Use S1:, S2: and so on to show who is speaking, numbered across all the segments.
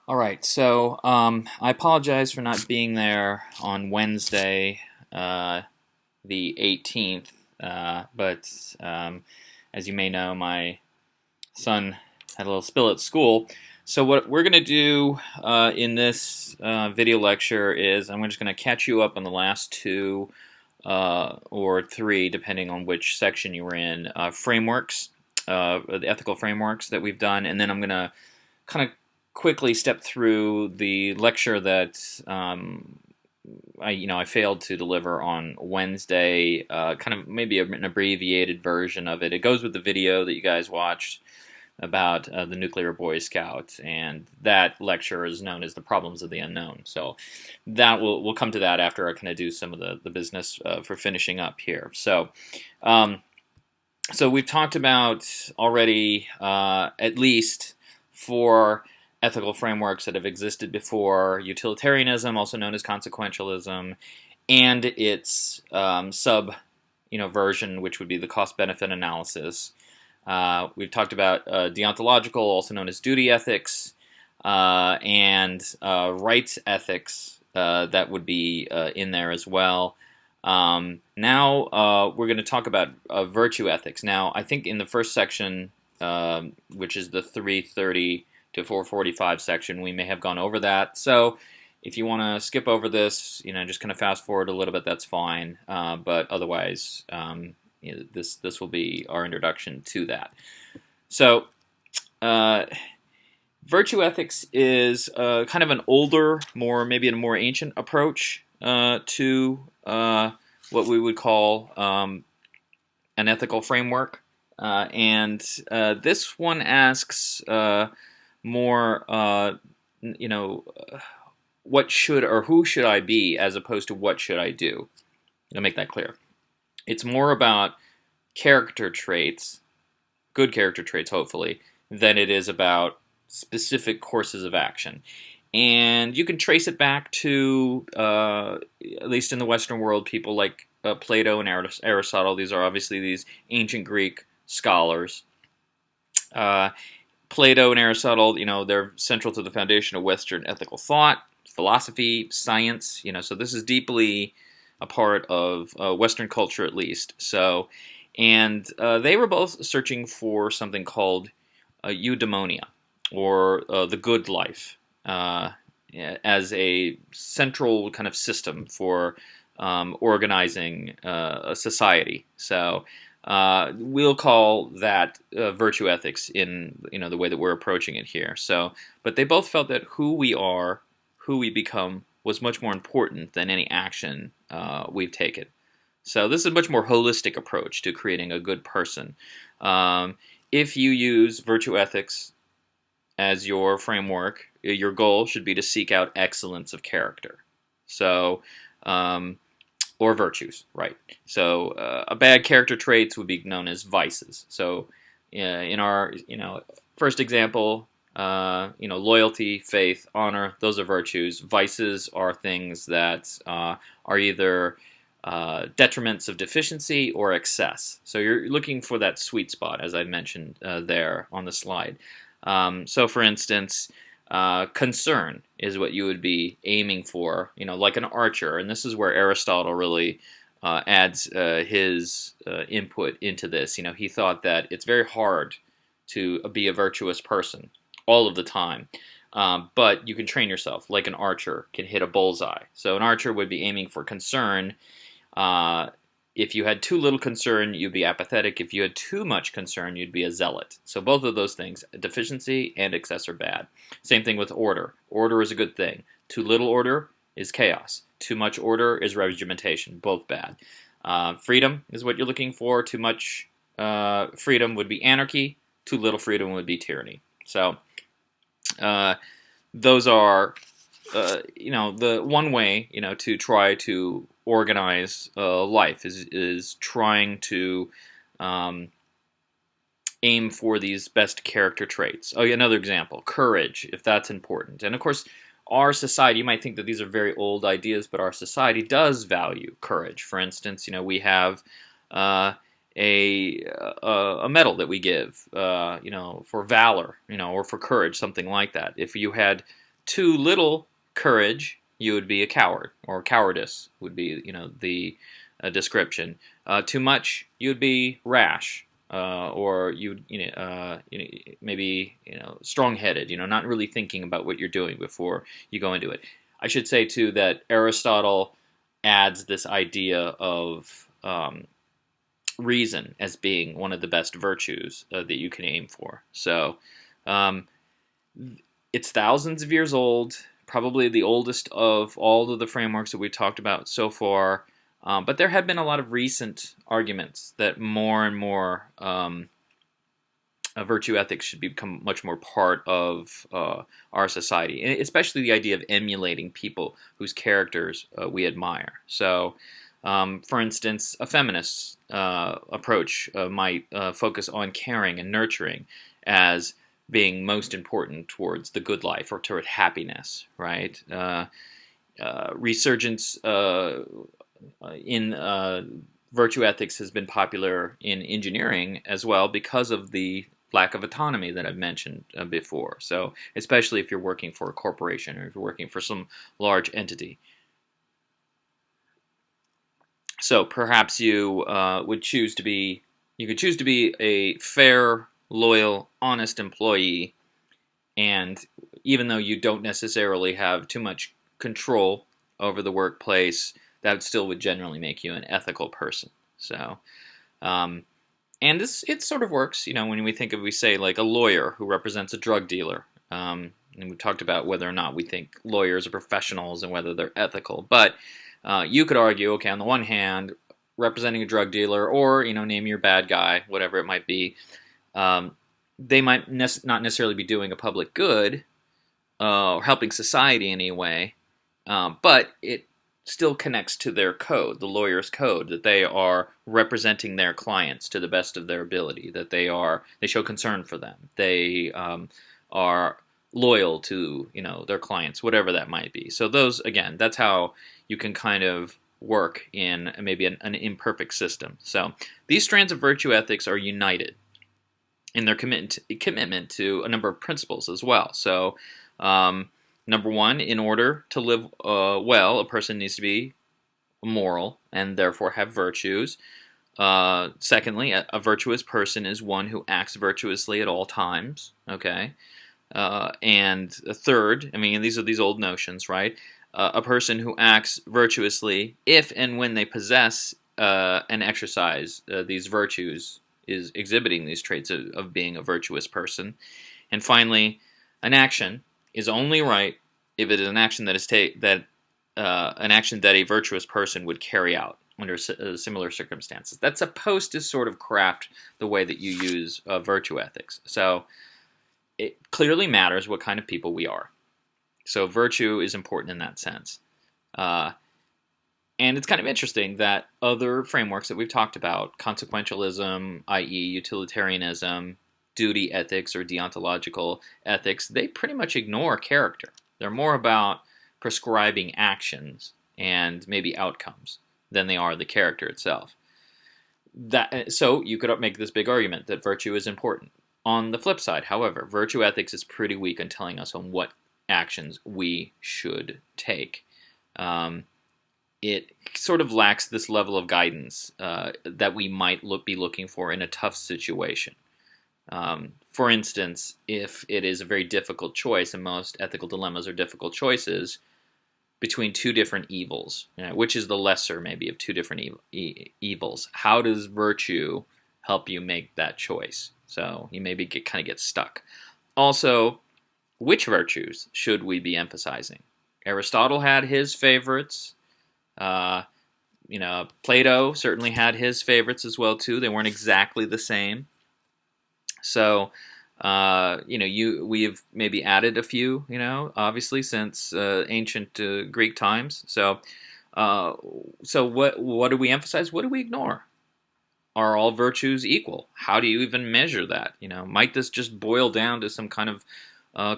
S1: All right, so I apologize for not being there on Wednesday, the 18th, but as you may know, my son had a little spill at school. So what we're going to do in this video lecture is I'm just going to catch you up on the last two or three, depending on which section you were in, frameworks, the ethical frameworks that we've done, and then I'm going to kind of quickly step through the lecture that I failed to deliver on Wednesday. Kind of maybe an abbreviated version of it. It goes with the video that you guys watched about the nuclear Boy Scout, and that lecture is known as the problems of the unknown. So that we'll come to that after I kind of do some of the business for finishing up here. So we've talked about already at least four ethical frameworks that have existed before: utilitarianism, also known as consequentialism, and its sub version, which would be the cost-benefit analysis. We've talked about deontological, also known as duty ethics, and rights ethics that would be in there as well. Now we're going to talk about virtue ethics. Now, I think in the first section, which is the 330 to 445 section, we may have gone over that. So if you want to skip over this, just kind of fast forward a little bit, that's fine. But otherwise, this will be our introduction to that. So virtue ethics is kind of an older, maybe a more ancient approach to what we would call an ethical framework. And this one asks more, what should or who should I be, as opposed to what should I do. I'll make that clear. It's more about character traits, good character traits, hopefully, than it is about specific courses of action. And you can trace it back to, at least in the Western world, people like Plato and Aristotle. These are obviously these ancient Greek scholars. Plato and Aristotle, they're central to the foundation of Western ethical thought, philosophy, science. So this is deeply a part of Western culture, at least. So, and they were both searching for something called eudaimonia, or the good life, as a central kind of system for organizing a society. So we'll call that virtue ethics in the way that we're approaching it here. So, but they both felt that who we are, who we become, was much more important than any action we've taken. So this is a much more holistic approach to creating a good person. If you use virtue ethics as your framework, your goal should be to seek out excellence of character. So, or virtues, right? So a bad character traits would be known as vices. So in our first example, loyalty, faith, honor, those are virtues. Vices are things that are either detriments of deficiency or excess. So you're looking for that sweet spot, as I mentioned there on the slide. So for instance, concern is what you would be aiming for, like an archer. And this is where Aristotle really adds his input into this. He thought that it's very hard to be a virtuous person all of the time. But you can train yourself, like an archer can hit a bullseye. So an archer would be aiming for concern. If you had too little concern, you'd be apathetic. If you had too much concern, you'd be a zealot. So both of those things, deficiency and excess, are bad. Same thing with order. Order is a good thing. Too little order is chaos. Too much order is regimentation. Both bad. Freedom is what you're looking for. Too much freedom would be anarchy. Too little freedom would be tyranny. So those are, the one way, to try to organize life is trying to aim for these best character traits. Oh, yeah, another example, courage, if that's important. And of course, our society, you might think that these are very old ideas, but our society does value courage. For instance, we have a medal that we give, for valor, or for courage, something like that. If you had too little courage, you would be a coward, or cowardice would be, the description. Too much, you would be rash, or maybe strong-headed, not really thinking about what you're doing before you go into it. I should say too that Aristotle adds this idea of reason as being one of the best virtues that you can aim for. So it's thousands of years old, probably the oldest of all of the frameworks that we talked about so far. But there have been a lot of recent arguments that more and more virtue ethics should become much more part of our society, and especially the idea of emulating people whose characters we admire. So, for instance, a feminist approach might focus on caring and nurturing as being most important towards the good life or toward happiness, right? Resurgence in virtue ethics has been popular in engineering as well because of the lack of autonomy that I've mentioned before. So, especially if you're working for a corporation or if you're working for some large entity. So, perhaps you could choose to be a fair, loyal, honest employee, and even though you don't necessarily have too much control over the workplace, that still would generally make you an ethical person. So, and it sort of works, when we say like a lawyer who represents a drug dealer. And we talked about whether or not we think lawyers are professionals and whether they're ethical. But you could argue, okay, on the one hand, representing a drug dealer, or name your bad guy, whatever it might be, they might not necessarily be doing a public good or helping society in any way, but it still connects to their code, the lawyer's code, that they are representing their clients to the best of their ability, that they show concern for them, they are loyal to their clients, whatever that might be. So that's how you can kind of work in maybe an imperfect system. So these strands of virtue ethics are united in their commitment to a number of principles as well. So number one, in order to live well, a person needs to be moral and therefore have virtues. Secondly, a virtuous person is one who acts virtuously at all times. Okay, and a third, these are these old notions, right? A person who acts virtuously if and when they possess and exercise these virtues is exhibiting these traits of being a virtuous person. And finally, an action is only right if it is an action that a virtuous person would carry out under similar circumstances. That's supposed to sort of craft the way that you use virtue ethics. So it clearly matters what kind of people we are. So virtue is important in that sense. And it's kind of interesting that other frameworks that we've talked about, consequentialism, i.e. utilitarianism, duty ethics or deontological ethics, they pretty much ignore character. They're more about prescribing actions and maybe outcomes than they are the character itself. So you could make this big argument that virtue is important. On the flip side, however, virtue ethics is pretty weak in telling us on what actions we should take. It sort of lacks this level of guidance that we might be looking for in a tough situation. For instance, if it is a very difficult choice, and most ethical dilemmas are difficult choices, between two different evils, which is the lesser maybe of two different evils, how does virtue help you make that choice? So you maybe kind of get stuck. Also, which virtues should we be emphasizing? Aristotle had his favorites. Plato certainly had his favorites as well too. They weren't exactly the same. So, we've maybe added a few, obviously since ancient Greek times. So what do we emphasize? What do we ignore? Are all virtues equal? How do you even measure that? Might this just boil down to some kind of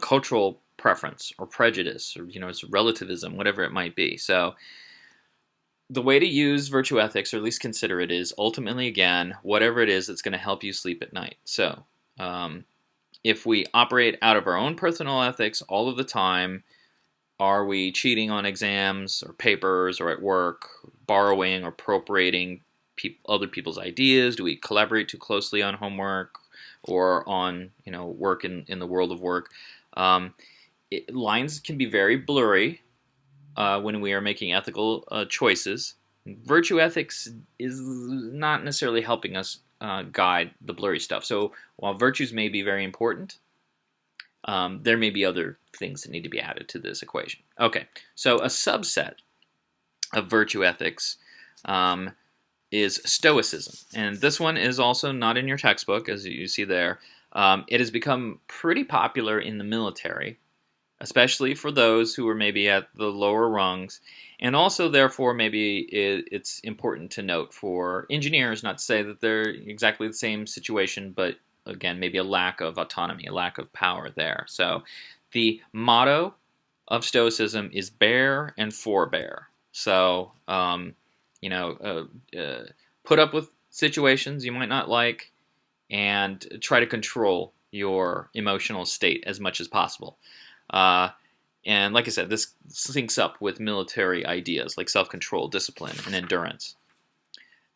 S1: cultural preference or prejudice or it's relativism, whatever it might be. So the way to use virtue ethics, or at least consider it, is ultimately, again, whatever it is that's going to help you sleep at night. So if we operate out of our own personal ethics all of the time, Are we cheating on exams or papers or at work, borrowing or appropriating other people's ideas? Do we collaborate too closely on homework or on work in the world of work? Lines can be very blurry when we are making ethical choices. Virtue ethics is not necessarily helping us guide the blurry stuff. So while virtues may be very important, there may be other things that need to be added to this equation. Okay, so a subset of virtue ethics is Stoicism. And this one is also not in your textbook, as you see there. It has become pretty popular in the military, especially for those who are maybe at the lower rungs. And also, therefore, maybe it's important to note for engineers, not to say that they're exactly the same situation, but again, maybe a lack of autonomy, a lack of power there. So the motto of Stoicism is bear and forbear. So, put up with situations you might not like and try to control your emotional state as much as possible. And like I said, this syncs up with military ideas like self-control, discipline, and endurance.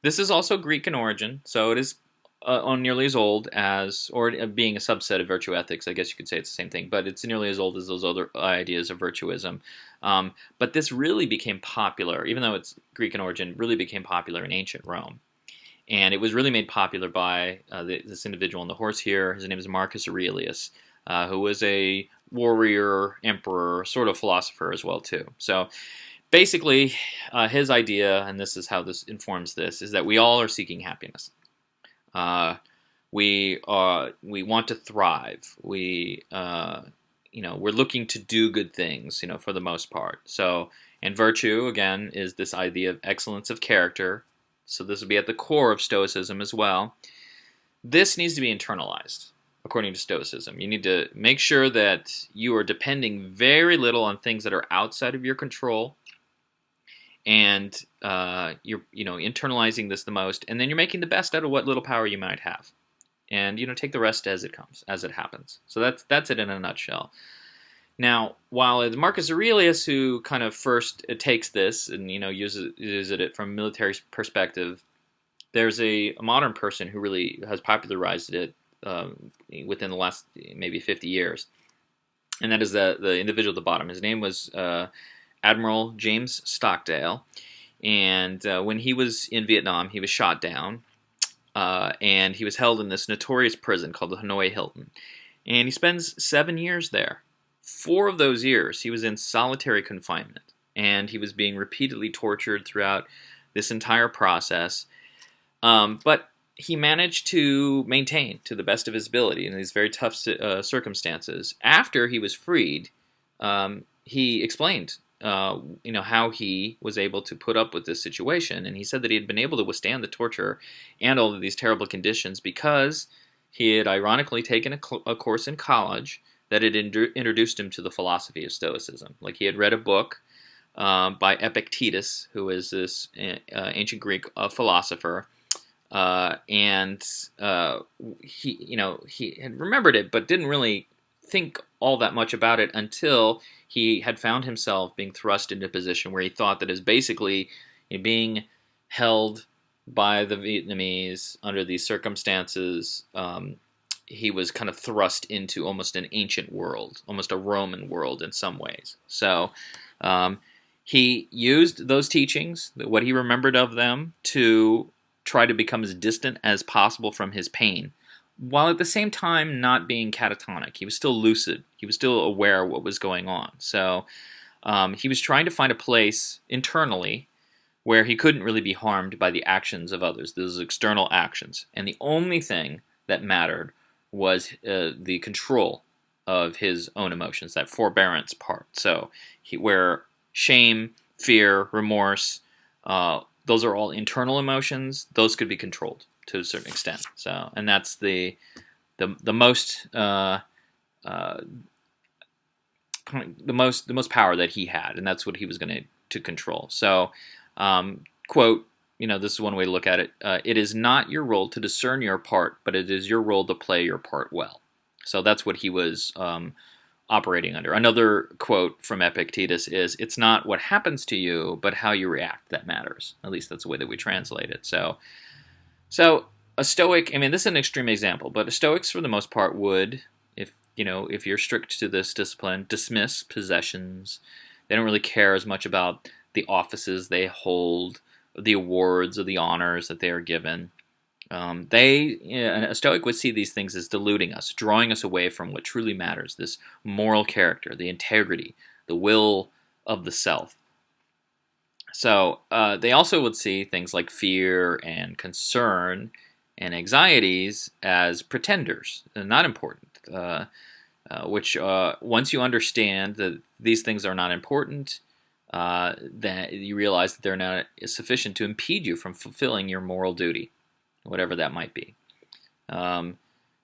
S1: This is also Greek in origin, so it is nearly as old as, or being a subset of virtue ethics, I guess you could say it's the same thing, but it's nearly as old as those other ideas of virtuism. But this really became popular, even though it's Greek in origin, really became popular in ancient Rome. And it was really made popular by this individual on the horse here. His name is Marcus Aurelius, who was a warrior, emperor, sort of philosopher as well, too. So basically, his idea, and this is how this informs this, is that we all are seeking happiness. We want to thrive. We're looking to do good things, for the most part. So, and virtue, again, is this idea of excellence of character. So this would be at the core of Stoicism as well. This needs to be internalized, according to Stoicism. You need to make sure that you are depending very little on things that are outside of your control, and you're internalizing this the most, and then you're making the best out of what little power you might have, and take the rest as it comes, as it happens. So that's it in a nutshell. Now, while it's Marcus Aurelius who kind of first takes this and uses it from a military perspective, there's a modern person who really has popularized it within the last maybe 50 years, and that is the individual at the bottom. His name was Admiral James Stockdale, and when he was in Vietnam, he was shot down, and he was held in this notorious prison called the Hanoi Hilton, and he spends 7 years there. 4 of those years, he was in solitary confinement, and he was being repeatedly tortured throughout this entire process, but he managed to maintain to the best of his ability in these very tough circumstances. After he was freed, he explained how he was able to put up with this situation. And he said that he had been able to withstand the torture and all of these terrible conditions because he had ironically taken a course in college that had introduced him to the philosophy of Stoicism. Like he had read a book by Epictetus, who is this ancient Greek philosopher, and he had remembered it, but didn't really think all that much about it until he had found himself being thrust into a position where he thought that as basically being held by the Vietnamese under these circumstances, he was kind of thrust into almost an ancient world, almost a Roman world in some ways. So he used those teachings, what he remembered of them, to try to become as distant as possible from his pain, while at the same time not being catatonic. He was still lucid. He was still aware of what was going on. So he was trying to find a place internally where he couldn't really be harmed by the actions of others, those external actions. And the only thing that mattered was the control of his own emotions, that forbearance part. So where shame, fear, remorse, those are all internal emotions. Those could be controlled to a certain extent. So, and that's the most the most power that he had, and that's what he was going to control. So, quote, this is one way to look at it. It is not your role to discern your part, but it is your role to play your part well. So that's what he was operating under. Another quote from Epictetus is, "It's not what happens to you, but how you react that matters." At least that's the way that we translate it. So a Stoic, I mean, this is an extreme example, but Stoics for the most part would, if you're strict to this discipline, dismiss possessions. They don't really care as much about the offices they hold, the awards or the honors that they are given. A Stoic would see these things as diluting us, drawing us away from what truly matters, this moral character, the integrity, the will of the self. So they also would see things like fear and concern and anxieties as pretenders, and not important. Which once you understand that these things are not important, that you realize that they're not sufficient to impede you from fulfilling your moral duty, whatever that might be.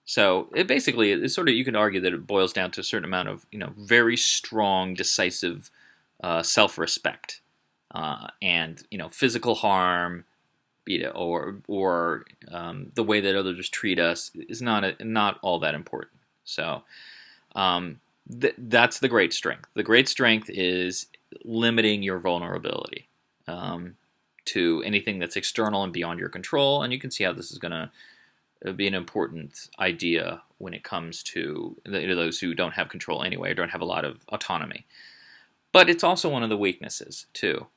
S1: So it basically, it's sort of, you can argue that it boils down to a certain amount of, very strong, decisive self-respect, and physical harm, or the way that others treat us is not all that important. So that's the great strength. The great strength is limiting your vulnerability to anything that's external and beyond your control. And you can see how this is going to be an important idea when it comes to those who don't have control anyway, or don't have a lot of autonomy. But it's also one of the weaknesses, too.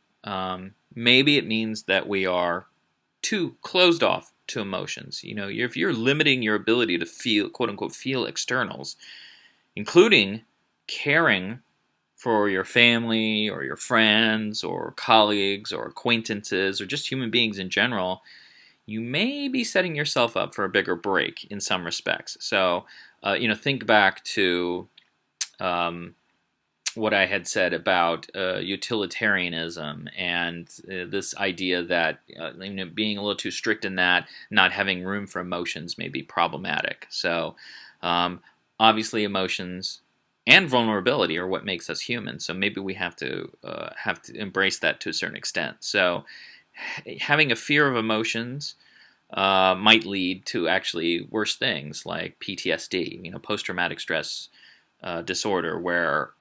S1: Maybe it means that we are too closed off to emotions. If you're limiting your ability to feel, quote unquote, feel externals, including caring for your family or your friends or colleagues or acquaintances or just human beings in general, you may be setting yourself up for a bigger break in some respects. So, think back to what I had said about utilitarianism and this idea that being a little too strict in that, not having room for emotions may be problematic. So obviously emotions and vulnerability are what makes us human. So maybe we have to embrace that to a certain extent. So having a fear of emotions might lead to actually worse things like PTSD, post-traumatic stress disorder, where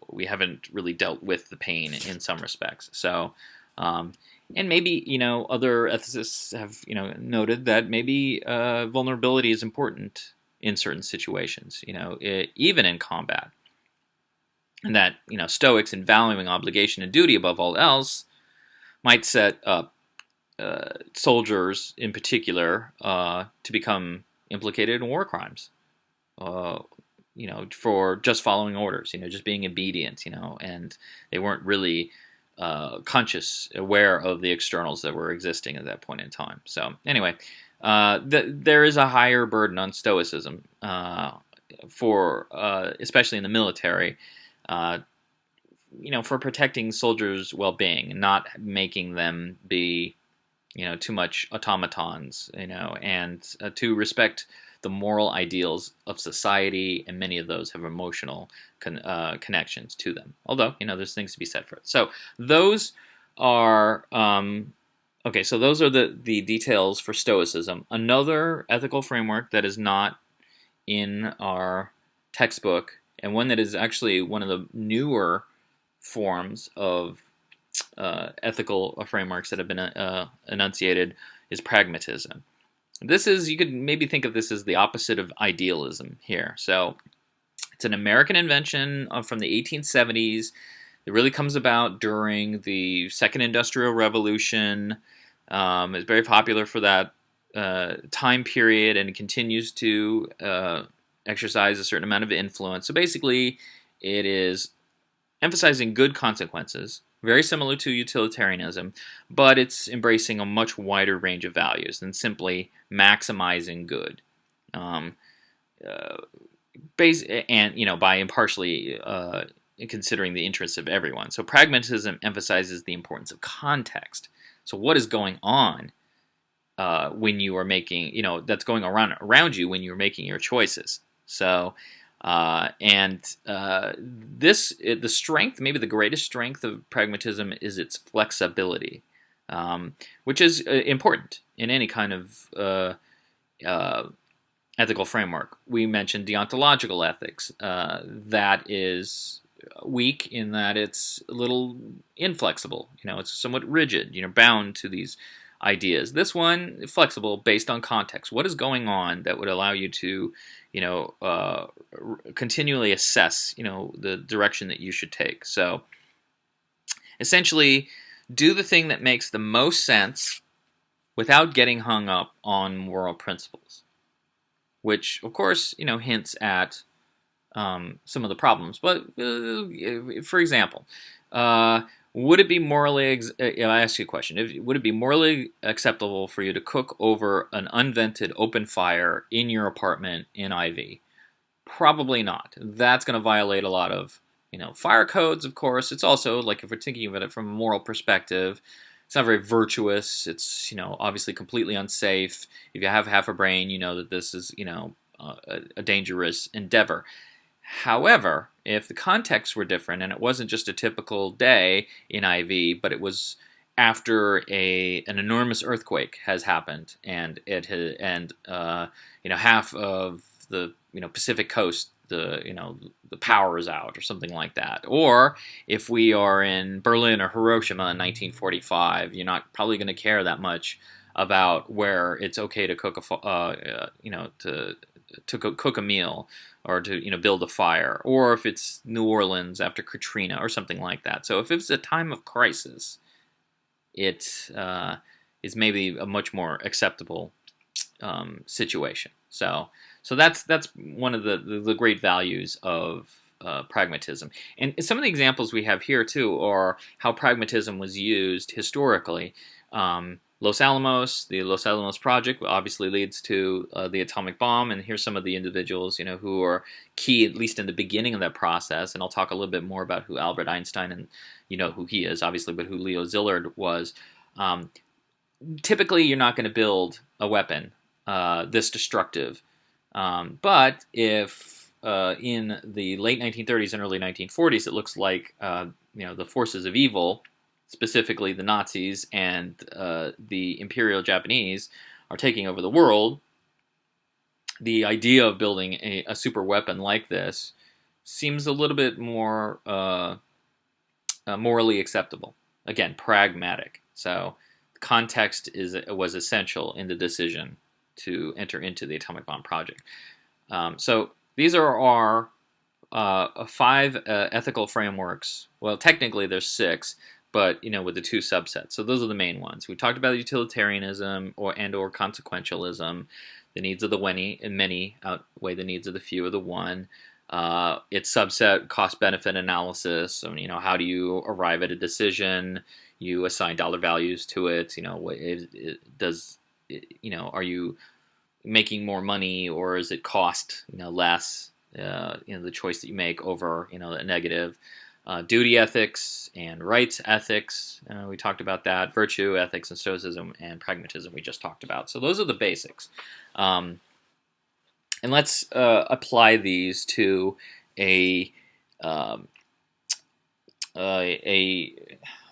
S1: we haven't really dealt with the pain in some respects. So, and maybe other ethicists have noted that maybe vulnerability is important in certain situations. Even in combat, and that Stoics, in valuing obligation and duty above all else, might set up soldiers in particular to become implicated in war crimes. For just following orders, just being obedient, and they weren't really aware of the externals that were existing at that point in time. So anyway, there is a higher burden on Stoicism for especially in the military, for protecting soldiers' well-being and not making them be, too much automatons, and to respect the moral ideals of society, and many of those have emotional connections to them. Although, there's things to be said for it. So those are okay. So those are the details for Stoicism. Another ethical framework that is not in our textbook, and one that is actually one of the newer forms of ethical frameworks that have been enunciated, is pragmatism. You could maybe think of this as the opposite of idealism here. So it's an American invention from the 1870s. It really comes about during the Second Industrial Revolution. It's very popular for that time period, and it continues to exercise a certain amount of influence. So basically, it is emphasizing good consequences, very similar to utilitarianism, but it's embracing a much wider range of values than simply maximizing good. By impartially considering the interests of everyone. So pragmatism emphasizes the importance of context. So what is going on when you are making, that's going around you when you're making your choices. So the strength, maybe the greatest strength of pragmatism, is its flexibility, which is important in any kind of ethical framework. We mentioned deontological ethics. That is weak in that it's a little inflexible. It's somewhat rigid. Bound to these ideas. This one flexible based on context. What is going on that would allow you to, continually assess, the direction that you should take. So, essentially, do the thing that makes the most sense without getting hung up on moral principles, which, of course, hints at some of the problems. But, for example, would it be morally, I ask you a question, would it be morally acceptable for you to cook over an unvented open fire in your apartment in IV? Probably not. That's going to violate a lot of, fire codes, of course. It's also, like, if we're thinking about it from a moral perspective, it's not very virtuous. It's, obviously completely unsafe. If you have half a brain, you know that this is, a dangerous endeavor. However, if the context were different and it wasn't just a typical day in IV, but it was after an enormous earthquake has happened and half of the Pacific coast, the power is out or something like that, or if we are in Berlin or Hiroshima in 1945, you're not probably going to care that much about where it's okay to cook cook a meal or to build a fire, or if it's New Orleans after Katrina or something like that. So if it's a time of crisis, it is maybe a much more acceptable situation. So that's one of the great values of pragmatism. And some of the examples we have here too are how pragmatism was used historically. The Los Alamos Project obviously leads to the atomic bomb, and here's some of the individuals, who are key, at least in the beginning of that process. And I'll talk a little bit more about who Albert Einstein and who he is, obviously, but who Leo Szilard was. Typically, you're not going to build a weapon this destructive, but if in the late 1930s and early 1940s, it looks like the forces of evil, specifically the Nazis and the Imperial Japanese, are taking over the world, the idea of building a super weapon like this seems a little bit more morally acceptable. Again, pragmatic. So context was essential in the decision to enter into the atomic bomb project. So these are our 5 ethical frameworks. Well, technically there's 6, but with the 2 subsets. So those are the main ones. We talked about utilitarianism or consequentialism. The needs of the many outweigh the needs of the few or the one. Its subset, cost-benefit analysis. So, how do you arrive at a decision? You assign dollar values to it. Are you making more money, or is it cost less? The choice that you make over a negative. Duty ethics and rights ethics, we talked about that. Virtue ethics and stoicism and pragmatism we just talked about. So those are the basics. And let's apply these to a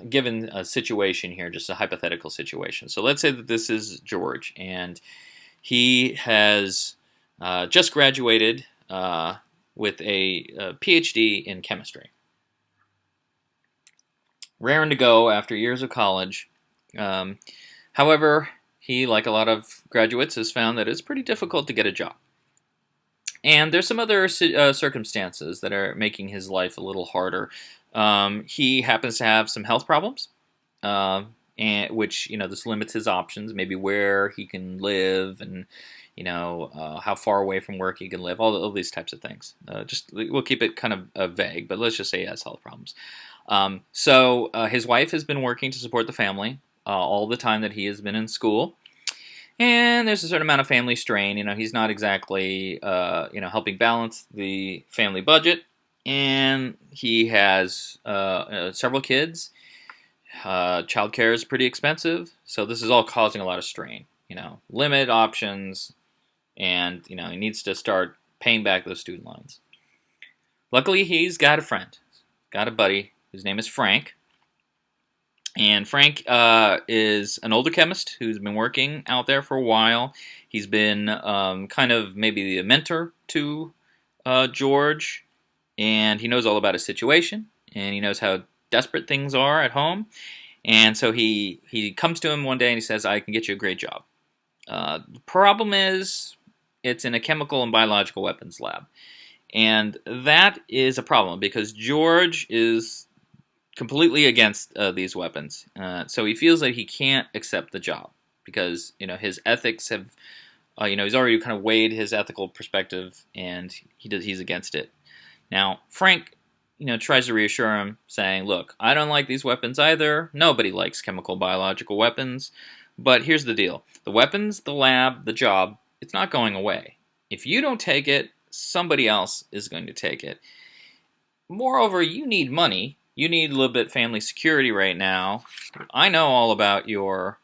S1: given situation here, just a hypothetical situation. So let's say that this is George, and he has just graduated with a PhD in chemistry. Raring to go after years of college. However, he, like a lot of graduates, has found that it's pretty difficult to get a job. And there's some other circumstances that are making his life a little harder. He happens to have some health problems, and which this limits his options, maybe where he can live and how far away from work he can live, all these types of things. We'll keep it kind of vague, but let's just say he has health problems. So his wife has been working to support the family all the time that he has been in school. And there's a certain amount of family strain. He's not exactly, helping balance the family budget. And he has several kids. Childcare is pretty expensive. So this is all causing a lot of strain. Limit options. And, he needs to start paying back those student loans. Luckily, he's got a friend. Got a buddy. His name is Frank. And Frank is an older chemist who's been working out there for a while. He's been kind of maybe a mentor to George, and he knows all about his situation, and he knows how desperate things are at home. And so he comes to him one day and he says, "I can get you a great job." The problem is, it's in a chemical and biological weapons lab. And that is a problem because George is completely against these weapons. So he feels that he can't accept the job because his ethics have, he's already kind of weighed his ethical perspective, and he's against it. Now Frank, tries to reassure him, saying, "Look, I don't like these weapons either. Nobody likes chemical biological weapons. But here's the deal: the weapons, the lab, the job, it's not going away. If you don't take it, somebody else is going to take it. Moreover, you need money. You need a little bit of family security right now. I know all about your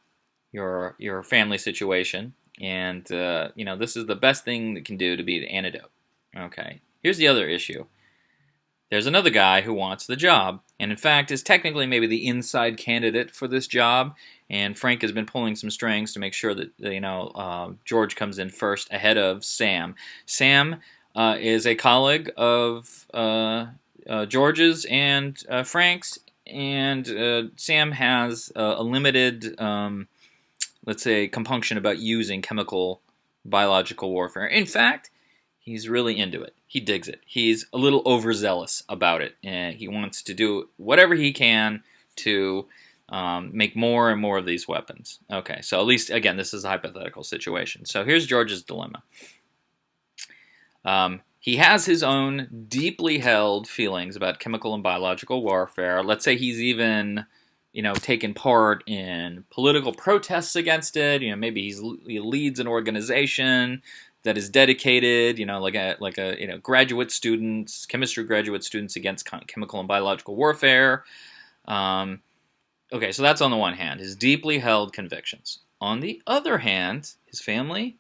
S1: family situation, and this is the best thing that can do to be the antidote." Okay. Here's the other issue. There's another guy who wants the job, and in fact is technically maybe the inside candidate for this job. And Frank has been pulling some strings to make sure that George comes in first ahead of Sam. Sam is a colleague of George's and Frank's, and Sam has a limited, let's say, compunction about using chemical biological warfare. In fact, he's really into it. He digs it. He's a little overzealous about it, and he wants to do whatever he can to make more and more of these weapons. Okay, so at least, again, this is a hypothetical situation. So here's George's dilemma. He has his own deeply held feelings about chemical and biological warfare. Let's say he's even, taken part in political protests against it. Maybe he leads an organization that is dedicated, like a graduate students, chemistry graduate students against chemical and biological warfare. Okay, so that's on the one hand, his deeply held convictions. On the other hand, his family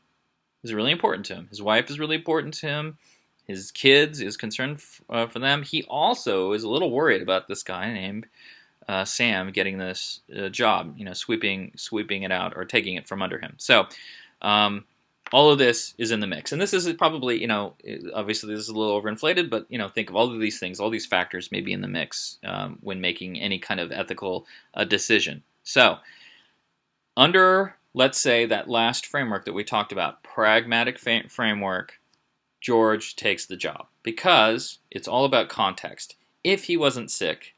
S1: is really important to him. His wife is really important to him. His kids is concerned for them. He also is a little worried about this guy named Sam getting this job, sweeping it out or taking it from under him. So all of this is in the mix. And this is probably, obviously this is a little overinflated, but, think of all of these things, all these factors may be in the mix when making any kind of ethical decision. So under, let's say, that last framework that we talked about, pragmatic framework, George takes the job because it's all about context. If he wasn't sick,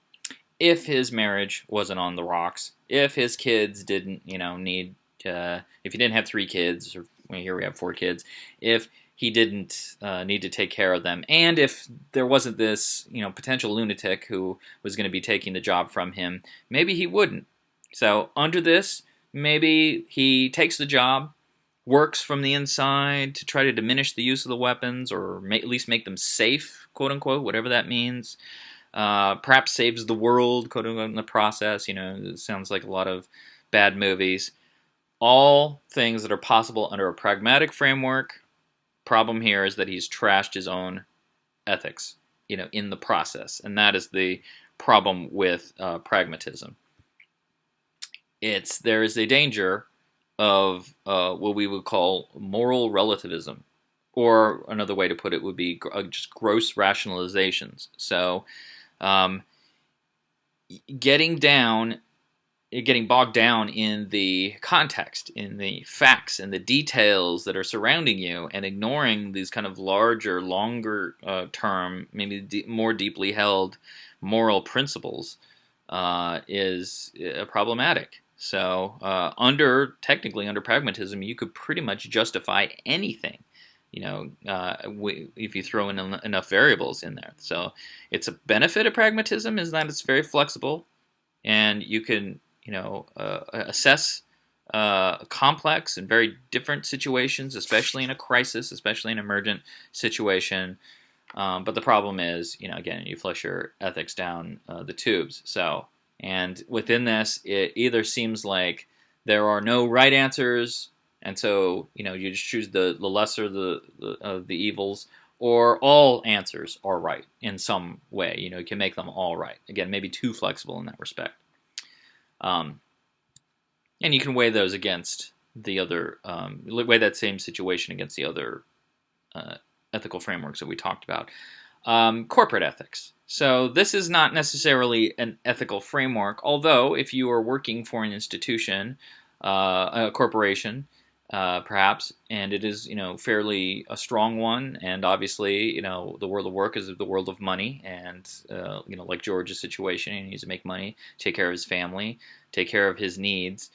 S1: if his marriage wasn't on the rocks, if his kids didn't, need, if he didn't have 3 kids, or here we have 4 kids, if he didn't need to take care of them, and if there wasn't this, potential lunatic who was going to be taking the job from him, maybe he wouldn't. So under this, maybe he takes the job, works from the inside to try to diminish the use of the weapons, or at least make them safe, quote unquote, whatever that means. Perhaps saves the world, quote unquote, in the process. It sounds like a lot of bad movies. All things that are possible under a pragmatic framework. Problem here is that he's trashed his own ethics, in the process, and that is the problem with pragmatism. There is a danger of what we would call moral relativism, or another way to put it would be just gross rationalizations. So, getting bogged down in the context, in the facts, and the details that are surrounding you, and ignoring these kind of larger, longer term, maybe more deeply held moral principles is problematic. So technically under pragmatism, you could pretty much justify anything, if you throw in enough variables in there. So it's a benefit of pragmatism is that it's very flexible, and you can assess complex and very different situations, especially in a crisis, especially in an emergent situation. But the problem is, again, you flush your ethics down the tubes. So, and within this, it either seems like there are no right answers, and so you just choose the lesser of the evils, or all answers are right in some way. You can make them all right. Again, maybe too flexible in that respect. Um, and you can weigh those against the other, weigh that same situation against the other ethical frameworks that we talked about. Corporate ethics. So this is not necessarily an ethical framework, although if you are working for an institution, a corporation, perhaps, and it is fairly a strong one, and obviously the world of work is the world of money, and like George's situation, he needs to make money, take care of his family, take care of his needs.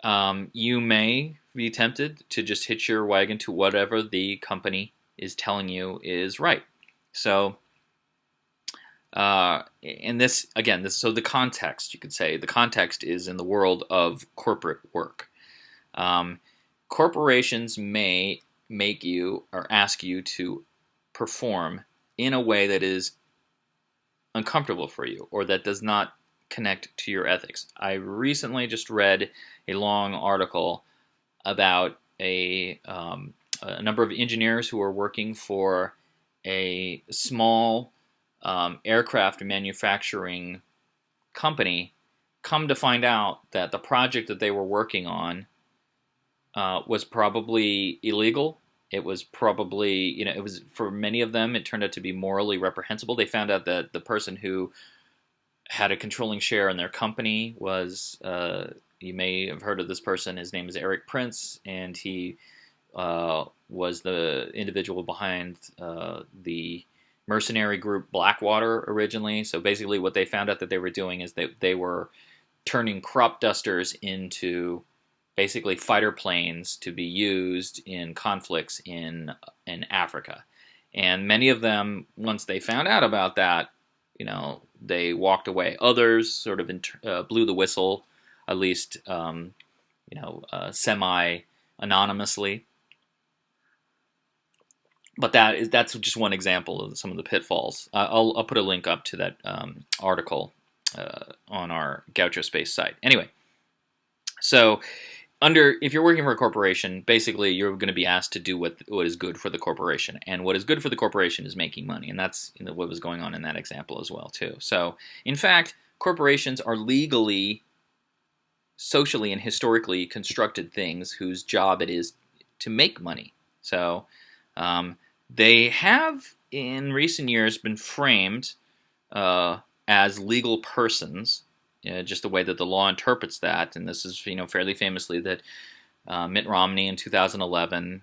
S1: You may be tempted to just hitch your wagon to whatever the company is telling you is right. So, and this again, so the context, you could say, the context is in the world of corporate work. Corporations may make you or ask you to perform in a way that is uncomfortable for you or that does not connect to your ethics. I recently just read a long article about a number of engineers who are working for a small aircraft manufacturing company, come to find out that the project that they were working on was probably illegal. It was probably, it was, for many of them, it turned out to be morally reprehensible. They found out that the person who had a controlling share in their company was, you may have heard of this person, his name is Eric Prince, and he was the individual behind the mercenary group Blackwater originally. So basically what they found out that they were doing is that they were turning crop dusters into basically fighter planes to be used in conflicts in Africa. And many of them, once they found out about that, they walked away. Others sort of blew the whistle, at least semi-anonymously. But that's just one example of some of the pitfalls. I'll put a link up to that article on our Gaucho Space site. Anyway, so if you're working for a corporation, basically you're going to be asked to do what is good for the corporation, and what is good for the corporation is making money, and that's what was going on in that example as well too. So, in fact, corporations are legally, socially, and historically constructed things whose job it is to make money. So, they have in recent years been framed as legal persons. Just the way that the law interprets that, and this is fairly famously that Mitt Romney in 2011,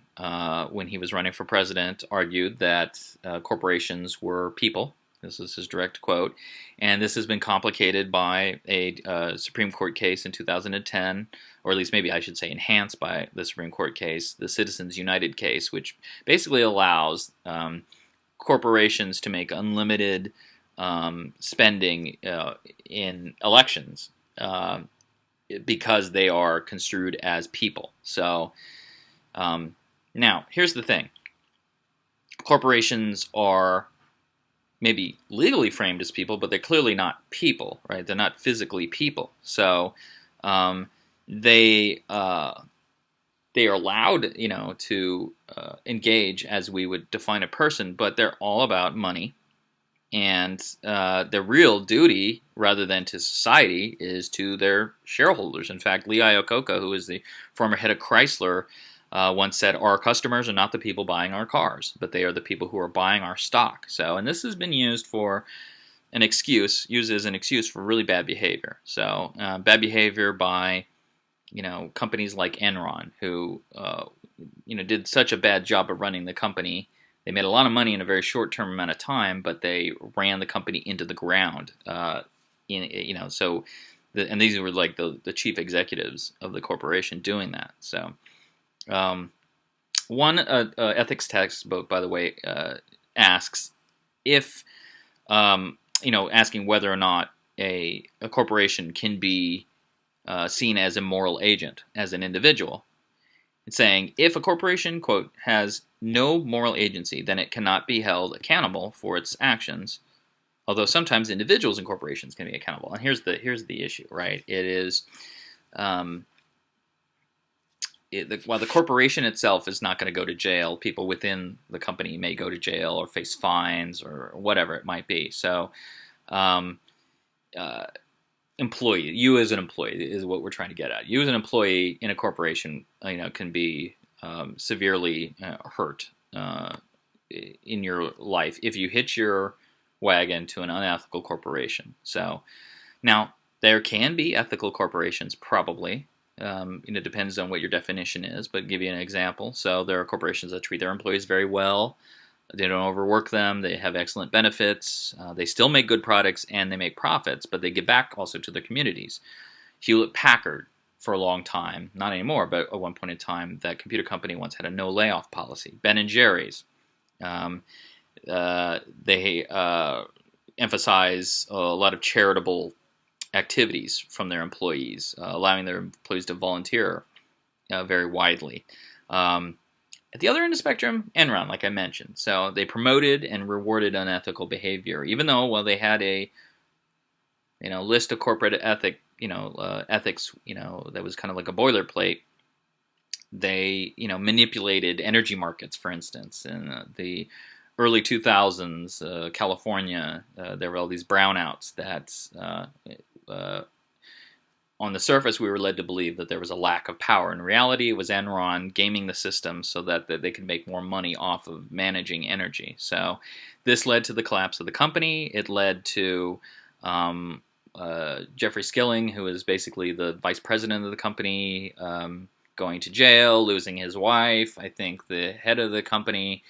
S1: when he was running for president, argued that corporations were people. This is his direct quote, and this has been complicated by a Supreme Court case in 2010, or at least maybe I should say enhanced by the Supreme Court case, the Citizens United case, which basically allows corporations to make unlimited spending in elections because they are construed as people. So now, here's the thing. Corporations are maybe legally framed as people, but they're clearly not people, right? They're not physically people. So they are allowed, to engage as we would define a person, but they're all about money. And their real duty, rather than to society, is to their shareholders. In fact, Lee Iacocca, who is the former head of Chrysler, once said, "Our customers are not the people buying our cars, but they are the people who are buying our stock." So, and this has been used as an excuse for really bad behavior. So, bad behavior by, companies like Enron, who, did such a bad job of running the company. They made a lot of money in a very short-term amount of time, but they ran the company into the ground. And these were like the chief executives of the corporation doing that. So, one ethics textbook, by the way, asks if, asking whether or not a corporation can be seen as a moral agent, as an individual. It's saying, if a corporation, quote, has no moral agency, then it cannot be held accountable for its actions, although sometimes individuals and corporations can be accountable. And here's the issue, right? It is, while the corporation itself is not going to go to jail, people within the company may go to jail or face fines or whatever it might be. So employee, you as an employee is what we're trying to get at. You as an employee in a corporation, can be severely hurt in your life if you hitch your wagon to an unethical corporation. So now there can be ethical corporations, probably. It depends on what your definition is, but give you an example. So there are corporations that treat their employees very well. They don't overwork them. They have excellent benefits. They still make good products and they make profits, but they give back also to their communities. Hewlett-Packard, for a long time, not anymore, but at one point in time, that computer company once had a no layoff policy. Ben & Jerry's, they emphasize a lot of charitable activities from their employees, allowing their employees to volunteer very widely. At the other end of the spectrum, Enron, like I mentioned. So they promoted and rewarded unethical behavior, even though, well, they had a list of corporate ethics, that was kind of like a boilerplate. They, manipulated energy markets, for instance. In the early 2000s, California, there were all these brownouts that on the surface, we were led to believe that there was a lack of power. In reality, it was Enron gaming the system so that they could make more money off of managing energy. So this led to the collapse of the company. It led to Jeffrey Skilling, who is basically the vice president of the company, going to jail, losing his wife. I think the head of the company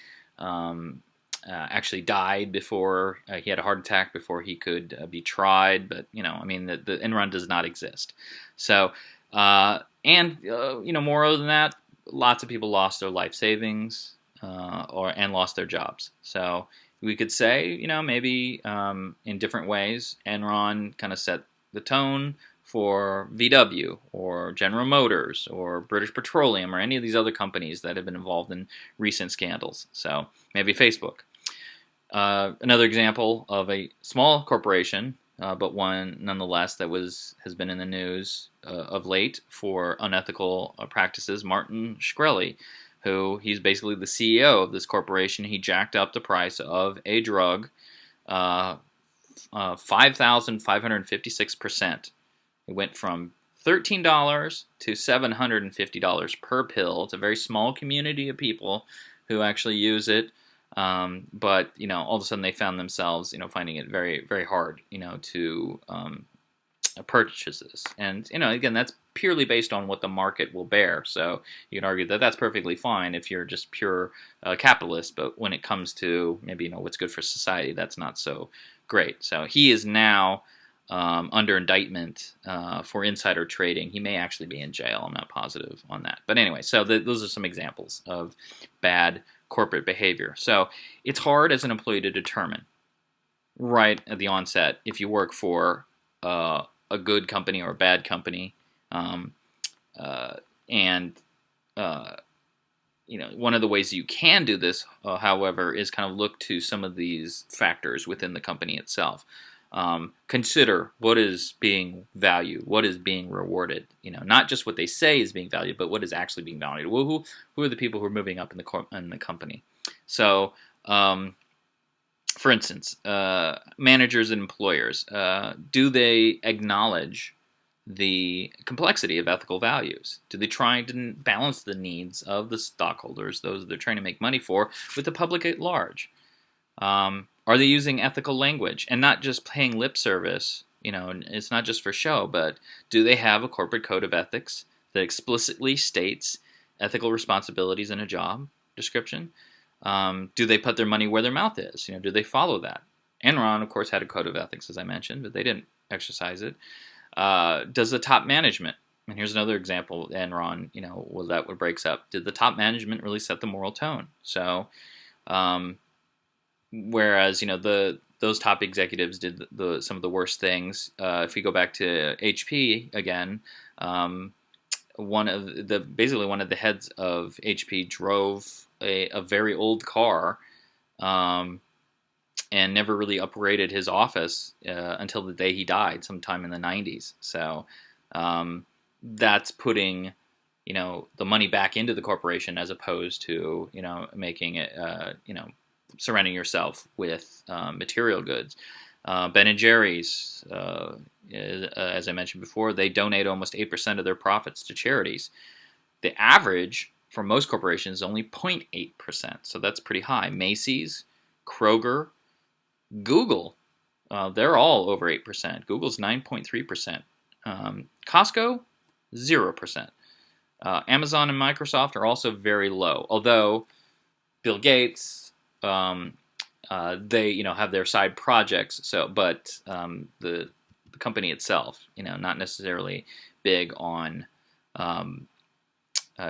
S1: actually died before he had a heart attack before he could be tried. But the Enron does not exist. So more than that, lots of people lost their life savings and lost their jobs. So we could say maybe in different ways, Enron kind of set the tone for VW or General Motors or British Petroleum or any of these other companies that have been involved in recent scandals. So maybe Facebook. Another example of a small corporation, but one nonetheless that has been in the news of late for unethical practices, Martin Shkreli, who he's basically the CEO of this corporation. He jacked up the price of a drug 5,556%. It went from $13 to $750 per pill. It's a very small community of people who actually use it. But all of a sudden they found themselves, finding it very, very hard, to purchase this. And, again, that's purely based on what the market will bear. So you can argue that that's perfectly fine if you're just pure capitalist. But when it comes to maybe, what's good for society, that's not so great. So he is now under indictment for insider trading. He may actually be in jail. I'm not positive on that. But anyway, so those are some examples of bad corporate behavior. So it's hard as an employee to determine right at the onset if you work for a good company or a bad company. One of the ways you can do this, however, is kind of look to some of these factors within the company itself. Consider what is being valued, what is being rewarded. Not just what they say is being valued, but what is actually being valued. Well, who are the people who are moving up in the company? So, for instance, managers and employers, do they acknowledge the complexity of ethical values? Do they try to balance the needs of the stockholders, those they're trying to make money for, with the public at large? Are they using ethical language and not just paying lip service? It's not just for show, but do they have a corporate code of ethics that explicitly states ethical responsibilities in a job description? Do they put their money where their mouth is? Do they follow that? Enron, of course, had a code of ethics, as I mentioned, but they didn't exercise it. Does the top management, and here's another example, Enron, that what breaks up. Did the top management really set the moral tone? So, whereas those top executives did some of the worst things. If we go back to HP again, one of the heads of HP drove a very old car, and never really upgraded his office until the day he died, sometime in the 90s. So that's putting the money back into the corporation as opposed to making it surrounding yourself with material goods. Ben and Jerry's, as I mentioned before, they donate almost 8% of their profits to charities. The average for most corporations is only 0.8%, so that's pretty high. Macy's, Kroger, Google, they're all over 8%. Google's 9.3%. Costco, 0%. Amazon and Microsoft are also very low, although Bill Gates, they have their side projects. So, but the company itself, not necessarily big on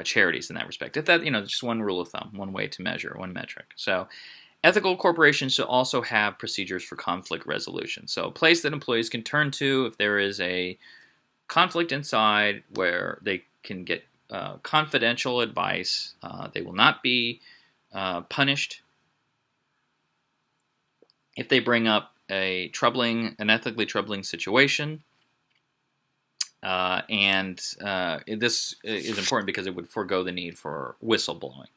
S1: charities in that respect. If that, just one rule of thumb, one way to measure, one metric. So, ethical corporations should also have procedures for conflict resolution. So, a place that employees can turn to if there is a conflict inside, where they can get confidential advice. They will not be punished if they bring up an ethically troubling situation. And this is important because it would forego the need for whistleblowing.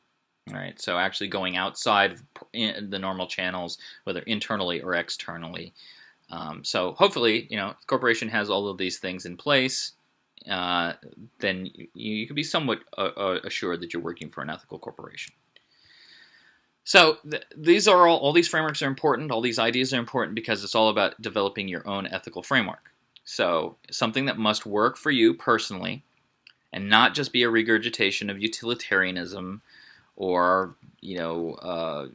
S1: All right, so actually going outside the normal channels, whether internally or externally. So hopefully, the corporation has all of these things in place. Then you can be somewhat assured that you're working for an ethical corporation. So these are all these frameworks are important. All these ideas are important because it's all about developing your own ethical framework. So something that must work for you personally, and not just be a regurgitation of utilitarianism or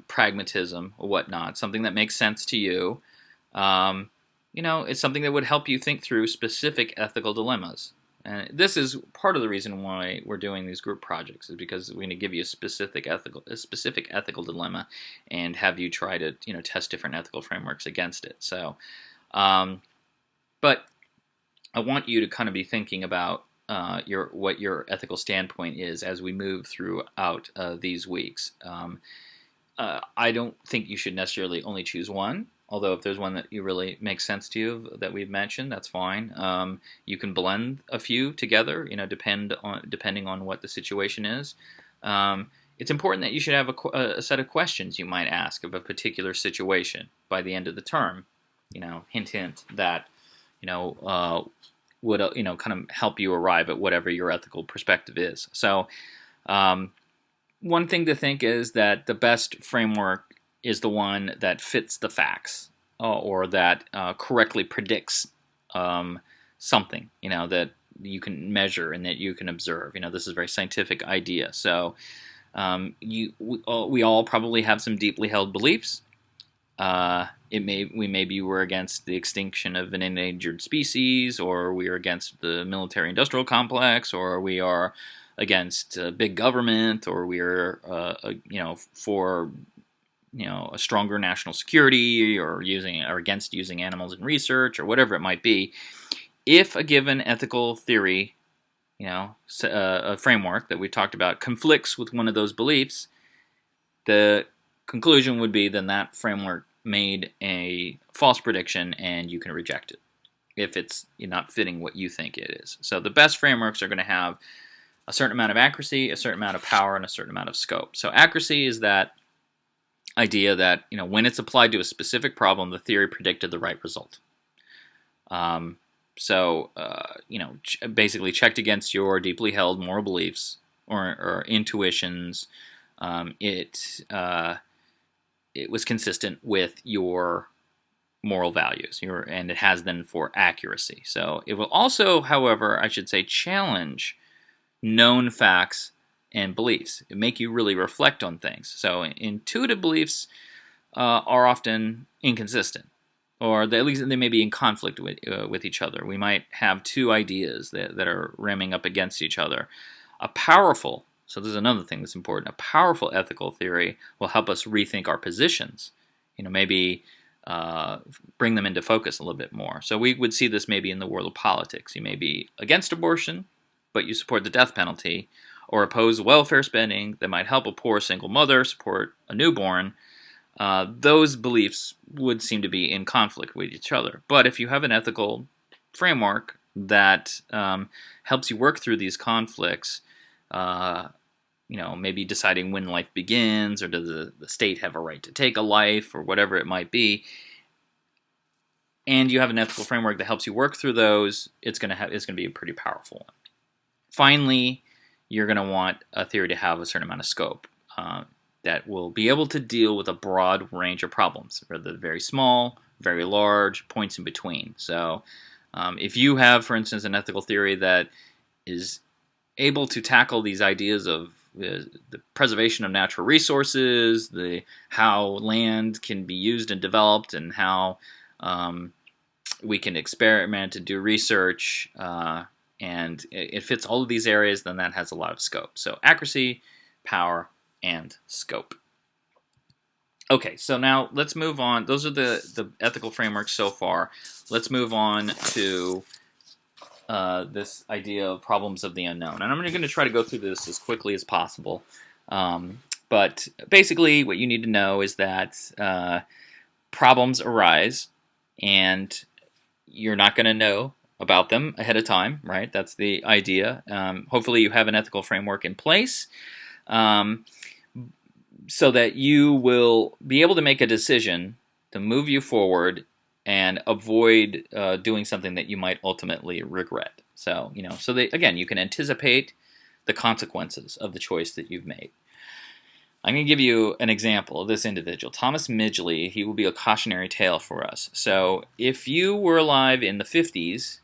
S1: pragmatism or whatnot. Something that makes sense to you. It's something that would help you think through specific ethical dilemmas. And this is part of the reason why we're doing these group projects, is because we're going to give you a specific ethical dilemma and have you try to test different ethical frameworks against it. So, but I want you to kind of be thinking about what your ethical standpoint is as we move throughout these weeks. I don't think you should necessarily only choose one. Although if there's one that you really makes sense to you that we've mentioned, that's fine. You can blend a few together, depending on what the situation is. It's important that you should have a set of questions you might ask of a particular situation by the end of the term. Hint, hint, that would kind of help you arrive at whatever your ethical perspective is. So, one thing to think is that the best framework is the one that fits the facts or that correctly predicts something, that you can measure and that you can observe. This is a very scientific idea. So we all probably have some deeply held beliefs. Maybe we're against the extinction of an endangered species, or we are against the military-industrial complex, or we are against big government, or we are for a stronger national security, or against using animals in research, or whatever it might be. If a given ethical theory, a framework that we talked about, conflicts with one of those beliefs, the conclusion would be then that framework made a false prediction and you can reject it if it's not fitting what you think it is. So the best frameworks are going to have a certain amount of accuracy, a certain amount of power, and a certain amount of scope. So accuracy is that idea that when it's applied to a specific problem, the theory predicted the right result. Basically checked against your deeply held moral beliefs or intuitions. It was consistent with your moral values, and it has then for accuracy. So it will also, however, I should say, challenge known facts and beliefs. It make you really reflect on things. So intuitive beliefs are often inconsistent, or at least they may be in conflict with each other. We might have two ideas that are ramming up against each other. So this is another thing that's important. A powerful ethical theory will help us rethink our positions. Maybe bring them into focus a little bit more. So we would see this maybe in the world of politics. You may be against abortion, but you support the death penalty, or oppose welfare spending that might help a poor single mother support a newborn. Those beliefs would seem to be in conflict with each other. But if you have an ethical framework that helps you work through these conflicts, maybe deciding when life begins, or does the state have a right to take a life, or whatever it might be, and you have an ethical framework that helps you work through those, it's going to be a pretty powerful one. Finally, you're going to want a theory to have a certain amount of scope that will be able to deal with a broad range of problems, whether very small, very large, points in between. So if you have, for instance, an ethical theory that is able to tackle these ideas of the preservation of natural resources, how land can be used and developed, and how we can experiment and do research, and it fits all of these areas, then that has a lot of scope. So accuracy, power, and scope. Okay, so now let's move on. Those are the ethical frameworks so far. Let's move on to this idea of problems of the unknown. And I'm going to try to go through this as quickly as possible. But basically what you need to know is that problems arise, and you're not going to know about them ahead of time, right? That's the idea. Hopefully you have an ethical framework in place so that you will be able to make a decision to move you forward and avoid doing something that you might ultimately regret. So, again, you can anticipate the consequences of the choice that you've made. I'm going to give you an example of this individual. Thomas Midgley, he will be a cautionary tale for us. So if you were alive in the 50s,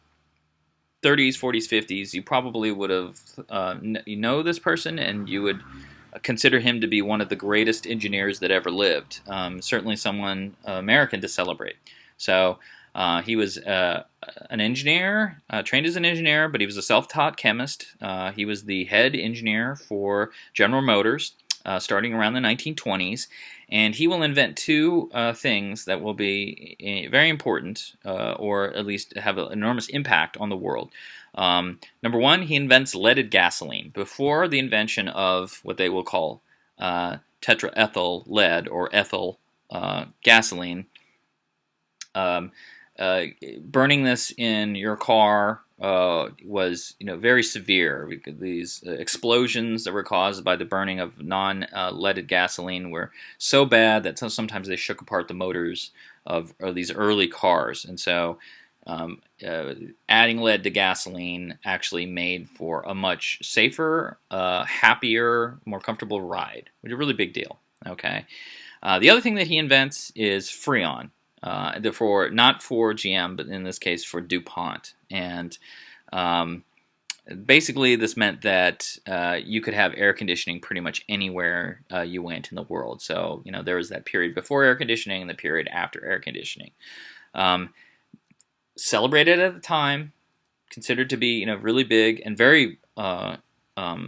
S1: 30s, 40s, 50s, you probably would have, you know this person, and you would consider him to be one of the greatest engineers that ever lived. Certainly someone American to celebrate. So he was an engineer, trained as an engineer, but he was a self-taught chemist. He was the head engineer for General Motors starting around the 1920s, and he will invent two things that will be very important, or at least have an enormous impact on the world. Number one, he invents leaded gasoline. Before the invention of what they will call tetraethyl lead or ethyl gasoline, burning this in your car was very severe. These explosions that were caused by the burning of non-leaded gasoline were so bad that sometimes they shook apart the motors of these early cars. And so adding lead to gasoline actually made for a much safer, happier, more comfortable ride, which is a really big deal. Okay. The other thing that he invents is Freon. Therefore, not for GM, but in this case for DuPont. And basically this meant that you could have air conditioning pretty much anywhere you went in the world. So, there was that period before air conditioning and the period after air conditioning. Celebrated at the time, considered to be, really big and very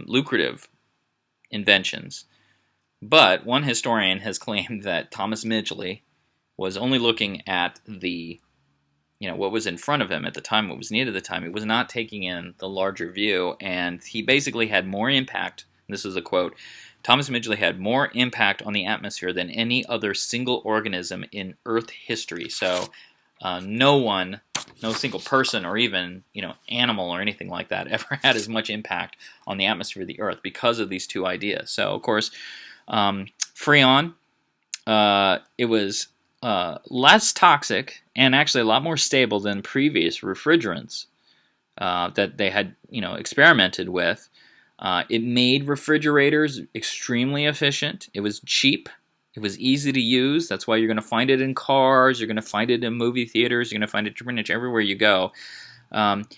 S1: lucrative inventions. But one historian has claimed that Thomas Midgley was only looking at what was in front of him at the time, what was needed at the time. He was not taking in the larger view, and he basically had more impact. This is a quote. Thomas Midgley had more impact on the atmosphere than any other single organism in Earth history. So no single person or even animal or anything like that ever had as much impact on the atmosphere of the Earth because of these two ideas. So, of course, Freon, it was less toxic and actually a lot more stable than previous refrigerants that they had, experimented with. It made refrigerators extremely efficient. It was cheap. It was easy to use. That's why you're going to find it in cars. You're going to find it in movie theaters. You're going to find it pretty much everywhere you go.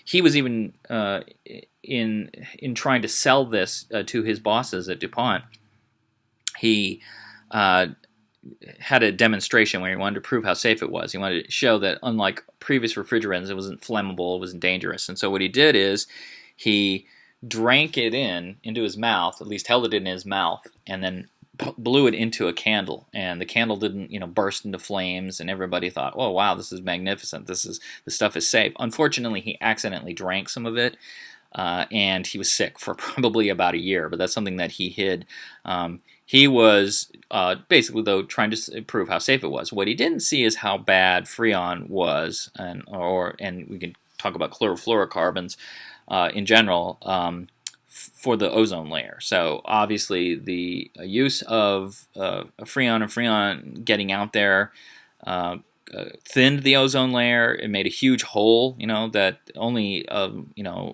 S1: He was even in trying to sell this to his bosses at DuPont. He had a demonstration where he wanted to prove how safe it was. He wanted to show that unlike previous refrigerants, it wasn't flammable, it wasn't dangerous. And so what he did is he drank it into his mouth, at least held it in his mouth, and then blew it into a candle. And the candle didn't, burst into flames, and everybody thought, oh, wow, this is magnificent. This stuff is safe. Unfortunately, he accidentally drank some of it, and he was sick for probably about a year, but that's something that he hid. He was basically, though, trying to prove how safe it was. What he didn't see is how bad Freon was, and we can talk about chlorofluorocarbons in general for the ozone layer. So obviously, the use of Freon and Freon getting out there thinned the ozone layer. It made a huge hole, that only,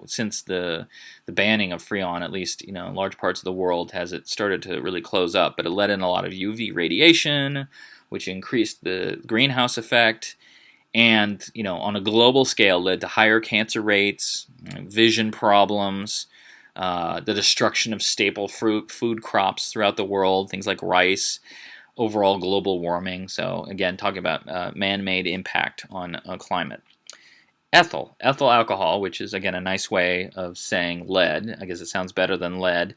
S1: since the banning of Freon, at least, in large parts of the world, has it started to really close up. But it let in a lot of UV radiation, which increased the greenhouse effect, and, on a global scale, led to higher cancer rates, vision problems, the destruction of staple food crops throughout the world, things like rice, overall global warming. So again, talking about man-made impact on climate. Ethyl alcohol, which is again a nice way of saying lead. I guess it sounds better than lead.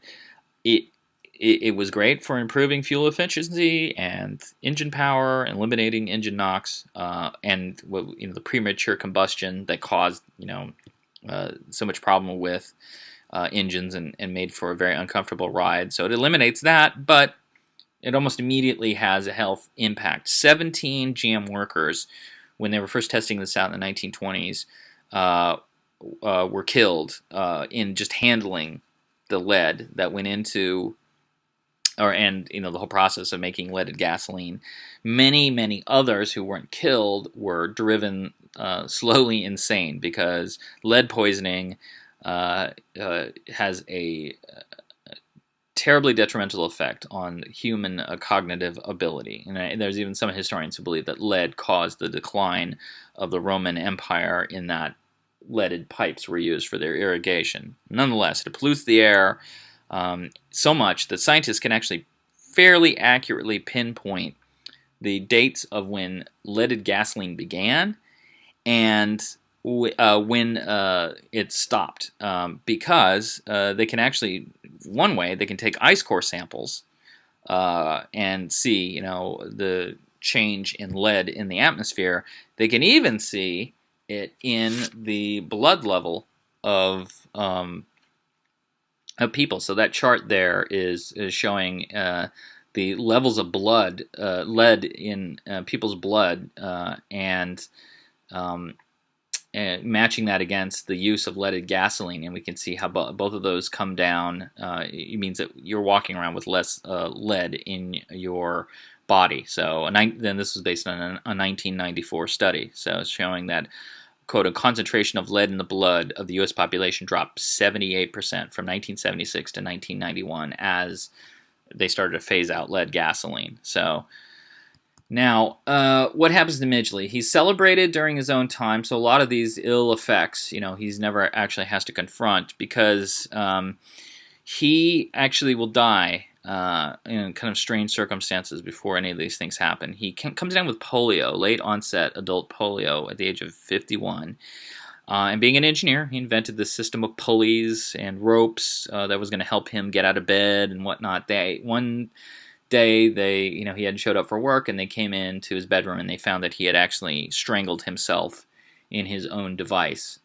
S1: It was great for improving fuel efficiency and engine power, eliminating engine knocks, and the premature combustion that caused so much problem with engines and made for a very uncomfortable ride. So it eliminates that, but it almost immediately has a health impact. 17 GM workers, when they were first testing this out in the 1920s, were killed in just handling the lead that went into, the whole process of making leaded gasoline. Many others who weren't killed were driven slowly insane, because lead poisoning has a terribly detrimental effect on human cognitive ability. And there's even some historians who believe that lead caused the decline of the Roman Empire, in that leaded pipes were used for their irrigation. Nonetheless, it pollutes the air so much that scientists can actually fairly accurately pinpoint the dates of when leaded gasoline began and when it stopped, because they can actually, one way, they can take ice core samples and see, the change in lead in the atmosphere. They can even see it in the blood level of people. So that chart there is showing the levels of lead in people's blood, and matching that against the use of leaded gasoline, and we can see how both of those come down. It means that you're walking around with less lead in your body. So then this was based on a 1994 study. So it's showing that, quote, a concentration of lead in the blood of the U.S. population dropped 78% from 1976 to 1991 as they started to phase out lead gasoline. So now, what happens to Midgley? He's celebrated during his own time, so a lot of these ill effects, he's never actually has to confront, because he actually will die in kind of strange circumstances before any of these things happen. He comes down with polio, late onset adult polio, at the age of 51. And being an engineer, he invented this system of pulleys and ropes that was going to help him get out of bed and whatnot. One day, he hadn't showed up for work, and they came into his bedroom and they found that he had actually strangled himself in his own device,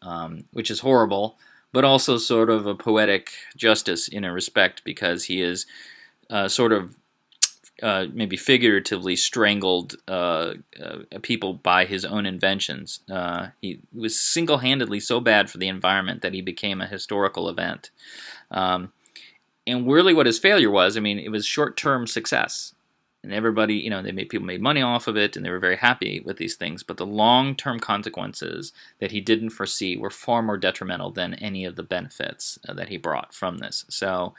S1: which is horrible, but also sort of a poetic justice in a respect, because he is sort of maybe figuratively strangled people by his own inventions. He was single-handedly so bad for the environment that he became a historical event. And really what his failure was, it was short-term success. And everybody, people made money off of it, and they were very happy with these things. But the long-term consequences that he didn't foresee were far more detrimental than any of the benefits that he brought from this. So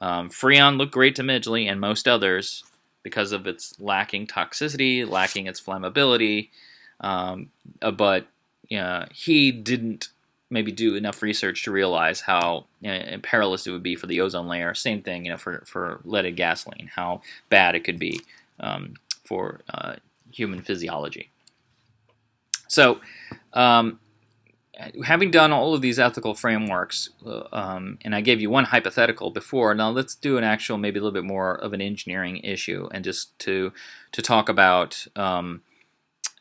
S1: Freon looked great to Midgley and most others because of its lacking toxicity, lacking its flammability. But he didn't maybe do enough research to realize how perilous it would be for the ozone layer. Same thing, for leaded gasoline, how bad it could be for human physiology. So, having done all of these ethical frameworks, and I gave you one hypothetical before, now let's do an actual, maybe a little bit more of an engineering issue, and just to talk about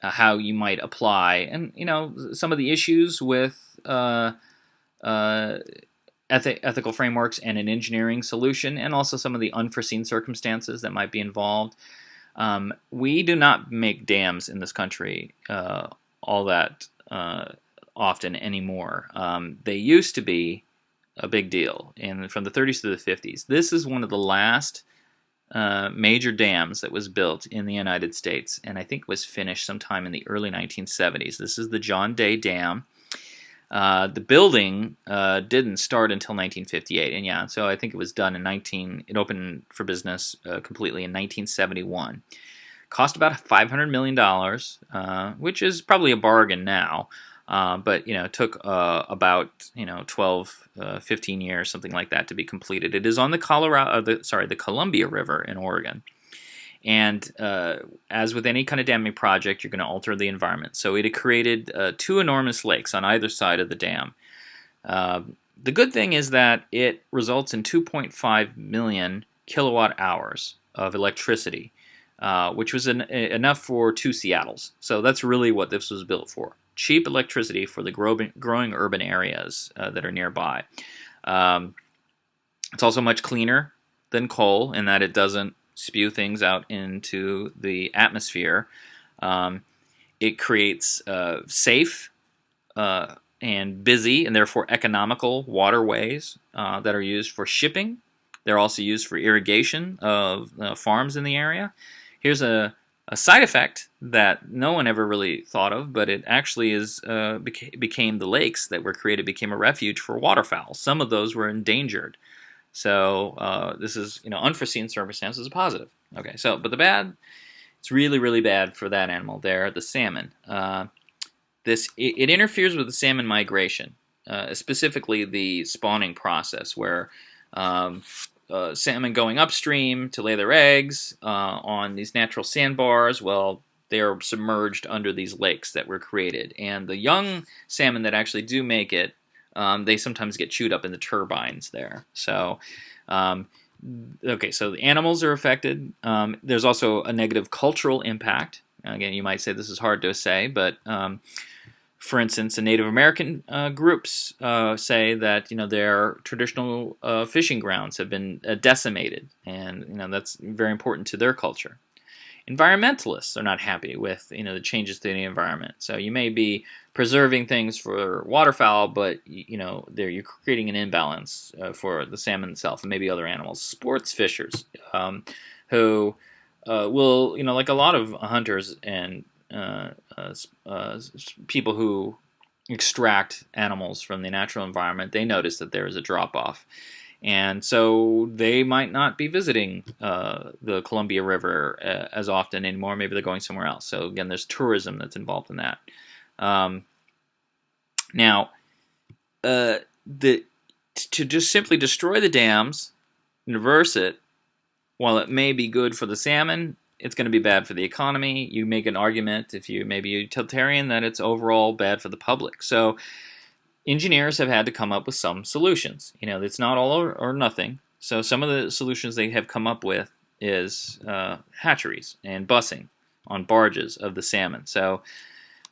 S1: how you might apply, and some of the issues with ethical frameworks and an engineering solution, and also some of the unforeseen circumstances that might be involved. We do not make dams in this country all that often anymore. They used to be a big deal, and from the 30s to the 50s. This is one of the last major dams that was built in the United States, and I think was finished sometime in the early 1970s. This is the John Day Dam. The building didn't start until 1958, and yeah, so I think it was done it opened for business completely in 1971. Cost about $500 million, which is probably a bargain now, but it took about 12, 15 years, something like that, to be completed. It is on the the Columbia River in Oregon. And as with any kind of damming project, you're going to alter the environment. So it had created 2 enormous lakes on either side of the dam. The good thing is that it results in 2.5 million kilowatt hours of electricity, which was enough for 2 Seattles. So that's really what this was built for. Cheap electricity for the growing urban areas that are nearby. It's also much cleaner than coal in that it doesn't spew things out into the atmosphere. It creates safe and busy and therefore economical waterways that are used for shipping. They're also used for irrigation of farms in the area. Here's a side effect that no one ever really thought of, but it actually became the lakes that were created became a refuge for waterfowl. Some of those were endangered. So this is, unforeseen circumstances a positive. Okay, but the bad, it's really, really bad for that animal there, the salmon. It interferes with the salmon migration, specifically the spawning process, where salmon going upstream to lay their eggs on these natural sandbars, well, they are submerged under these lakes that were created. And the young salmon that actually do make it, they sometimes get chewed up in the turbines there. So, so the animals are affected. There's also a negative cultural impact. Again, you might say this is hard to say, but for instance, the Native American groups say that their traditional fishing grounds have been decimated, and that's very important to their culture. Environmentalists are not happy with the changes to the environment. So you may be preserving things for waterfowl, but you're creating an imbalance for the salmon itself and maybe other animals. Sports fishers who will, like a lot of hunters and people who extract animals from the natural environment, they notice that there is a drop-off. And so they might not be visiting the Columbia River as often anymore. Maybe they're going somewhere else. So again, there's tourism that's involved in that. To just simply destroy the dams and reverse it, while it may be good for the salmon, it's going to be bad for the economy. You make an argument, if you may be utilitarian, that it's overall bad for the public. So engineers have had to come up with some solutions. It's not all or nothing. So some of the solutions they have come up with is hatcheries and busing on barges of the salmon. So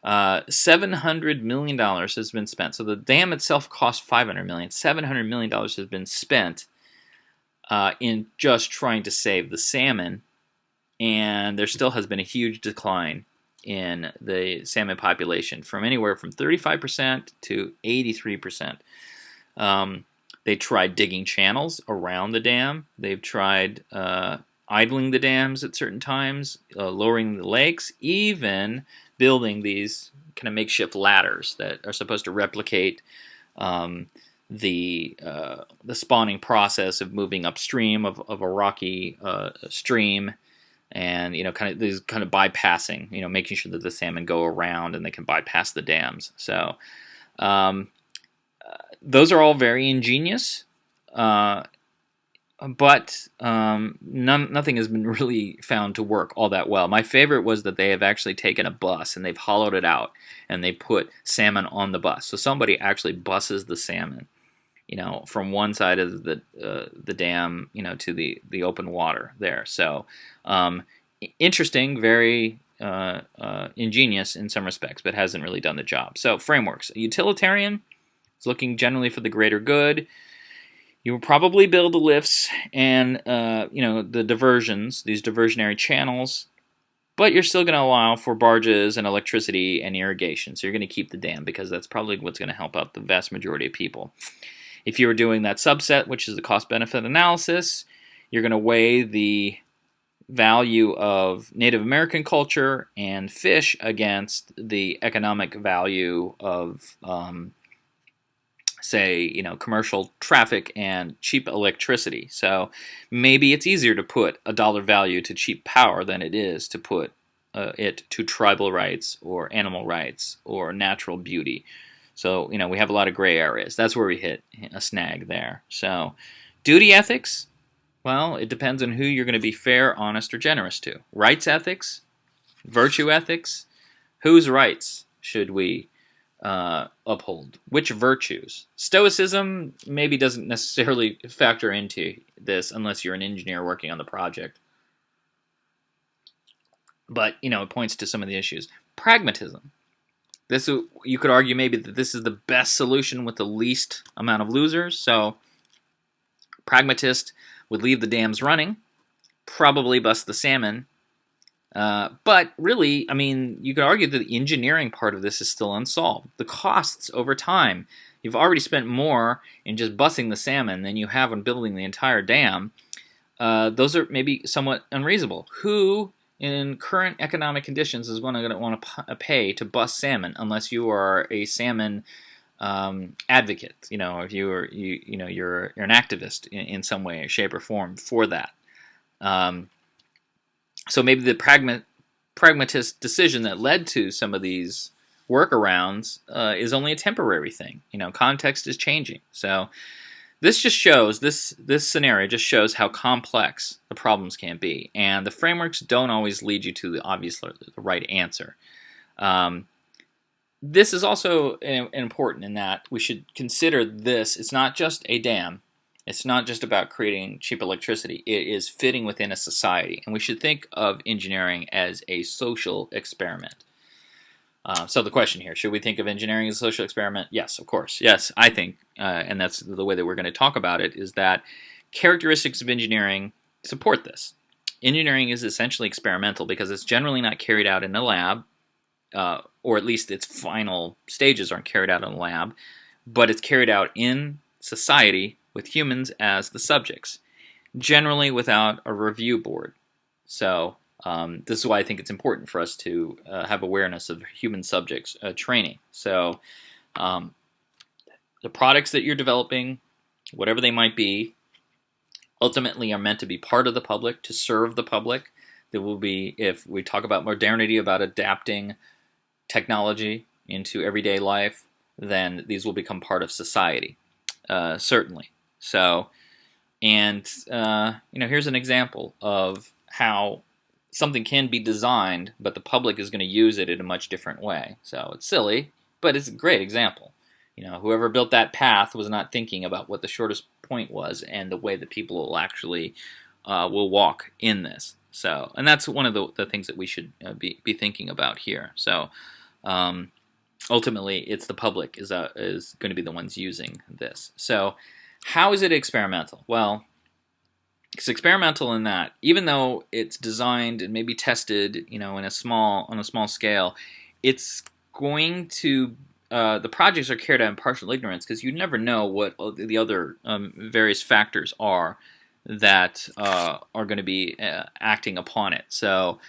S1: $700 million has been spent. So the dam itself cost $500 million. $700 million has been spent in just trying to save the salmon, and there still has been a huge decline in the salmon population, from anywhere from 35% to 83%. They tried digging channels around the dam. They've tried idling the dams at certain times, lowering the lakes, even building these kind of makeshift ladders that are supposed to replicate the spawning process of moving upstream of a rocky stream. And these kind of bypassing, making sure that the salmon go around and they can bypass the dams. So those are all very ingenious, but nothing has been really found to work all that well. My favorite was that they have actually taken a bus and they've hollowed it out and they put salmon on the bus. So somebody actually buses the salmon, from one side of the dam, to the open water there. So interesting, very ingenious in some respects, but hasn't really done the job. So frameworks. A utilitarian is looking generally for the greater good. You will probably build the lifts and the diversions, these diversionary channels, but you're still going to allow for barges and electricity and irrigation. So you're going to keep the dam because that's probably what's going to help out the vast majority of people. If you were doing that subset, which is the cost-benefit analysis, you're going to weigh the value of Native American culture and fish against the economic value of, say, commercial traffic and cheap electricity. So maybe it's easier to put a dollar value to cheap power than it is to put it to tribal rights or animal rights or natural beauty. So, we have a lot of gray areas. That's where we hit a snag there. So, duty ethics, well, it depends on who you're going to be fair, honest, or generous to. Rights ethics, virtue ethics, whose rights should we uphold? Which virtues? Stoicism maybe doesn't necessarily factor into this unless you're an engineer working on the project. But, it points to some of the issues. Pragmatism. You could argue maybe that this is the best solution with the least amount of losers. So, pragmatist would leave the dams running, probably bust the salmon. But really, you could argue that the engineering part of this is still unsolved. The costs over time, you've already spent more in just busting the salmon than you have on building the entire dam. Those are maybe somewhat unreasonable. Who, in current economic conditions, is going to want to pay to bust salmon unless you are a salmon advocate? If you're an activist in some way, shape, or form for that. So maybe the pragmatist decision that led to some of these workarounds is only a temporary thing. Context is changing. So this just shows, this scenario just shows how complex the problems can be. And the frameworks don't always lead you to the right answer. This is also important in that we should consider this. It's not just a dam. It's not just about creating cheap electricity. It is fitting within a society. And we should think of engineering as a social experiment. So the question here, should we think of engineering as a social experiment? Yes, of course. Yes, I think, and that's the way that we're going to talk about it, is that characteristics of engineering support this. Engineering is essentially experimental because it's generally not carried out in a lab, or at least its final stages aren't carried out in a lab, but it's carried out in society with humans as the subjects, generally without a review board. So this is why I think it's important for us to have awareness of human subjects training. So the products that you're developing, whatever they might be, ultimately are meant to be part of the public, to serve the public. There will be, if we talk about modernity, about adapting technology into everyday life, then these will become part of society, certainly. So, and here's an example of how something can be designed, but the public is going to use it in a much different way. So it's silly, but it's a great example. Whoever built that path was not thinking about what the shortest point was and the way that people will actually will walk in this. So, and that's one of the things that we should be thinking about here. So, ultimately, it's the public is going to be the ones using this. So, how is it experimental? Well, it's experimental in that even though it's designed and maybe tested, on a small scale, it's going to the projects are carried out in partial ignorance because you never know what the other various factors are that are going to be acting upon it. So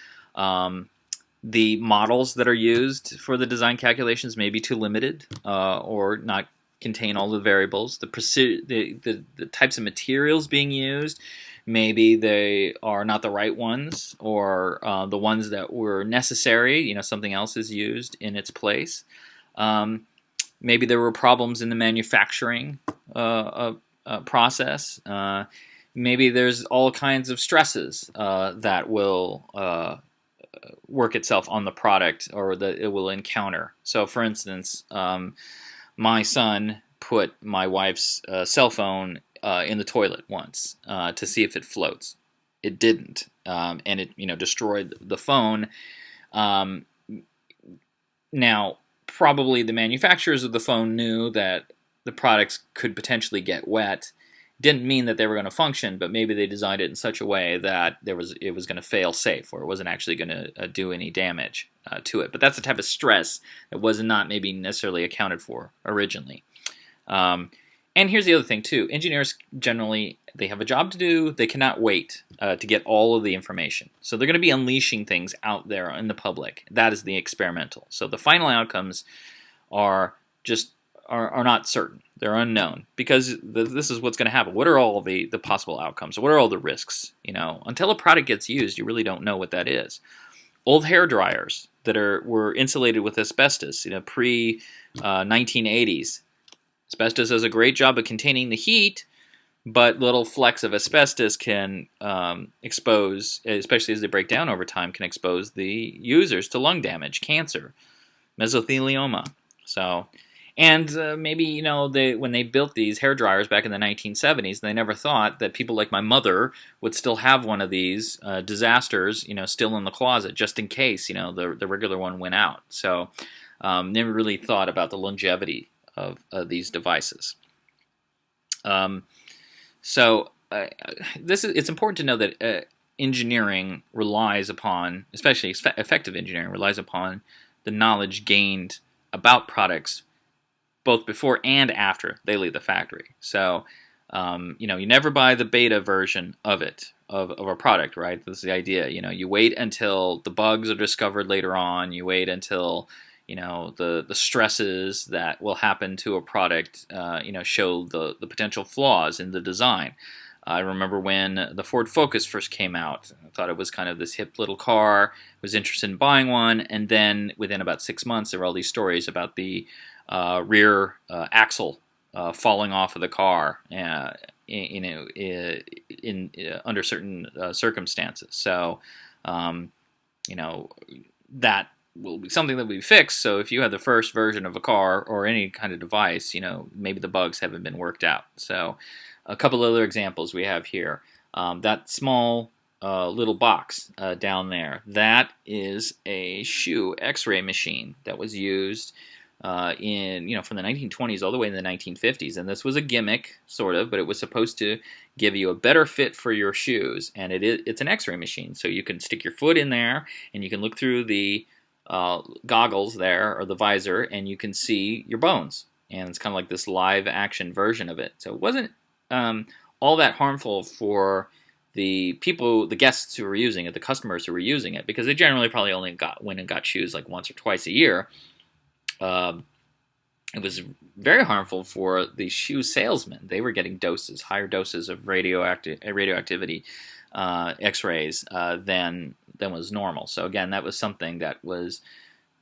S1: the models that are used for the design calculations may be too limited or not contain all the variables. The types of materials being used, maybe they are not the right ones or the ones that were necessary. Something else is used in its place. Maybe there were problems in the manufacturing process. Maybe there's all kinds of stresses that will work itself on the product or that it will encounter. So, for instance, my son put my wife's cell phone in the toilet once to see if it floats. It didn't, and it destroyed the phone. Now, probably the manufacturers of the phone knew that the products could potentially get wet. Didn't mean that they were going to function, but maybe they designed it in such a way that it was going to fail safe, or it wasn't actually going to do any damage to it. But that's the type of stress that was not maybe necessarily accounted for originally. And And here's the other thing too: engineers generally, they have a job to do. They cannot wait to get all of the information, so they're going to be unleashing things out there in the public. That is the experimental. So the final outcomes are just are not certain. They're unknown because this is what's going to happen. What are all the possible outcomes? What are all the risks? Until a product gets used, you really don't know what that is. Old hair dryers that were insulated with asbestos, pre 1980s. Asbestos does a great job of containing the heat, but little flecks of asbestos can expose, especially as they break down over time, can expose the users to lung damage, cancer, mesothelioma. So, and maybe, when they built these hair dryers back in the 1970s, they never thought that people like my mother would still have one of these disasters, still in the closet, just in case, the regular one went out. So, never really thought about the longevity of these devices. It's important to know that engineering relies upon, especially effective engineering, relies upon the knowledge gained about products both before and after they leave the factory. So, you never buy the beta version of it, of a product, right? This is the idea. You wait until the bugs are discovered later on. You wait until the stresses that will happen to a product, show the potential flaws in the design. I remember when the Ford Focus first came out. I thought it was kind of this hip little car. I was interested in buying one, and then within about 6 months, there were all these stories about the rear axle falling off of the car, under certain circumstances. So, that will be something that will be fixed. So if you have the first version of a car or any kind of device, maybe the bugs haven't been worked out. So a couple other examples we have here. That small little box down there, that is a shoe x-ray machine that was used from the 1920s all the way in the 1950s. And this was a gimmick, sort of, but it was supposed to give you a better fit for your shoes. And it's an x-ray machine. So you can stick your foot in there and you can look through the goggles there, or the visor, and you can see your bones. And it's kind of like this live action version of it. So it wasn't all that harmful for the guests who were using it, the customers who were using it, because they generally probably only went and got shoes like once or twice a year. It was very harmful for the shoe salesmen. They were getting higher doses of radioactivity X-rays than was normal. So again, that was something that was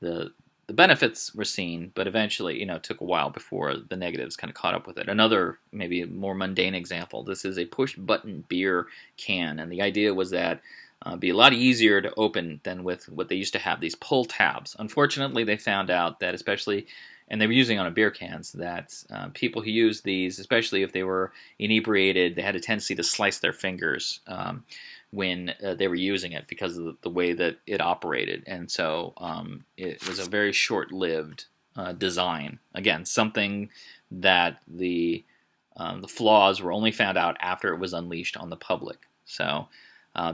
S1: the benefits were seen, but eventually, took a while before the negatives kind of caught up with it. Another, maybe more mundane example, this is a push-button beer can, and the idea was that it'd be a lot easier to open than with what they used to have, these pull tabs. Unfortunately, they found out that and they were using on a beer cans, that people who used these, especially if they were inebriated, they had a tendency to slice their fingers when they were using it because of the way that it operated. And so it was a very short-lived design. Again, something that the flaws were only found out after it was unleashed on the public. So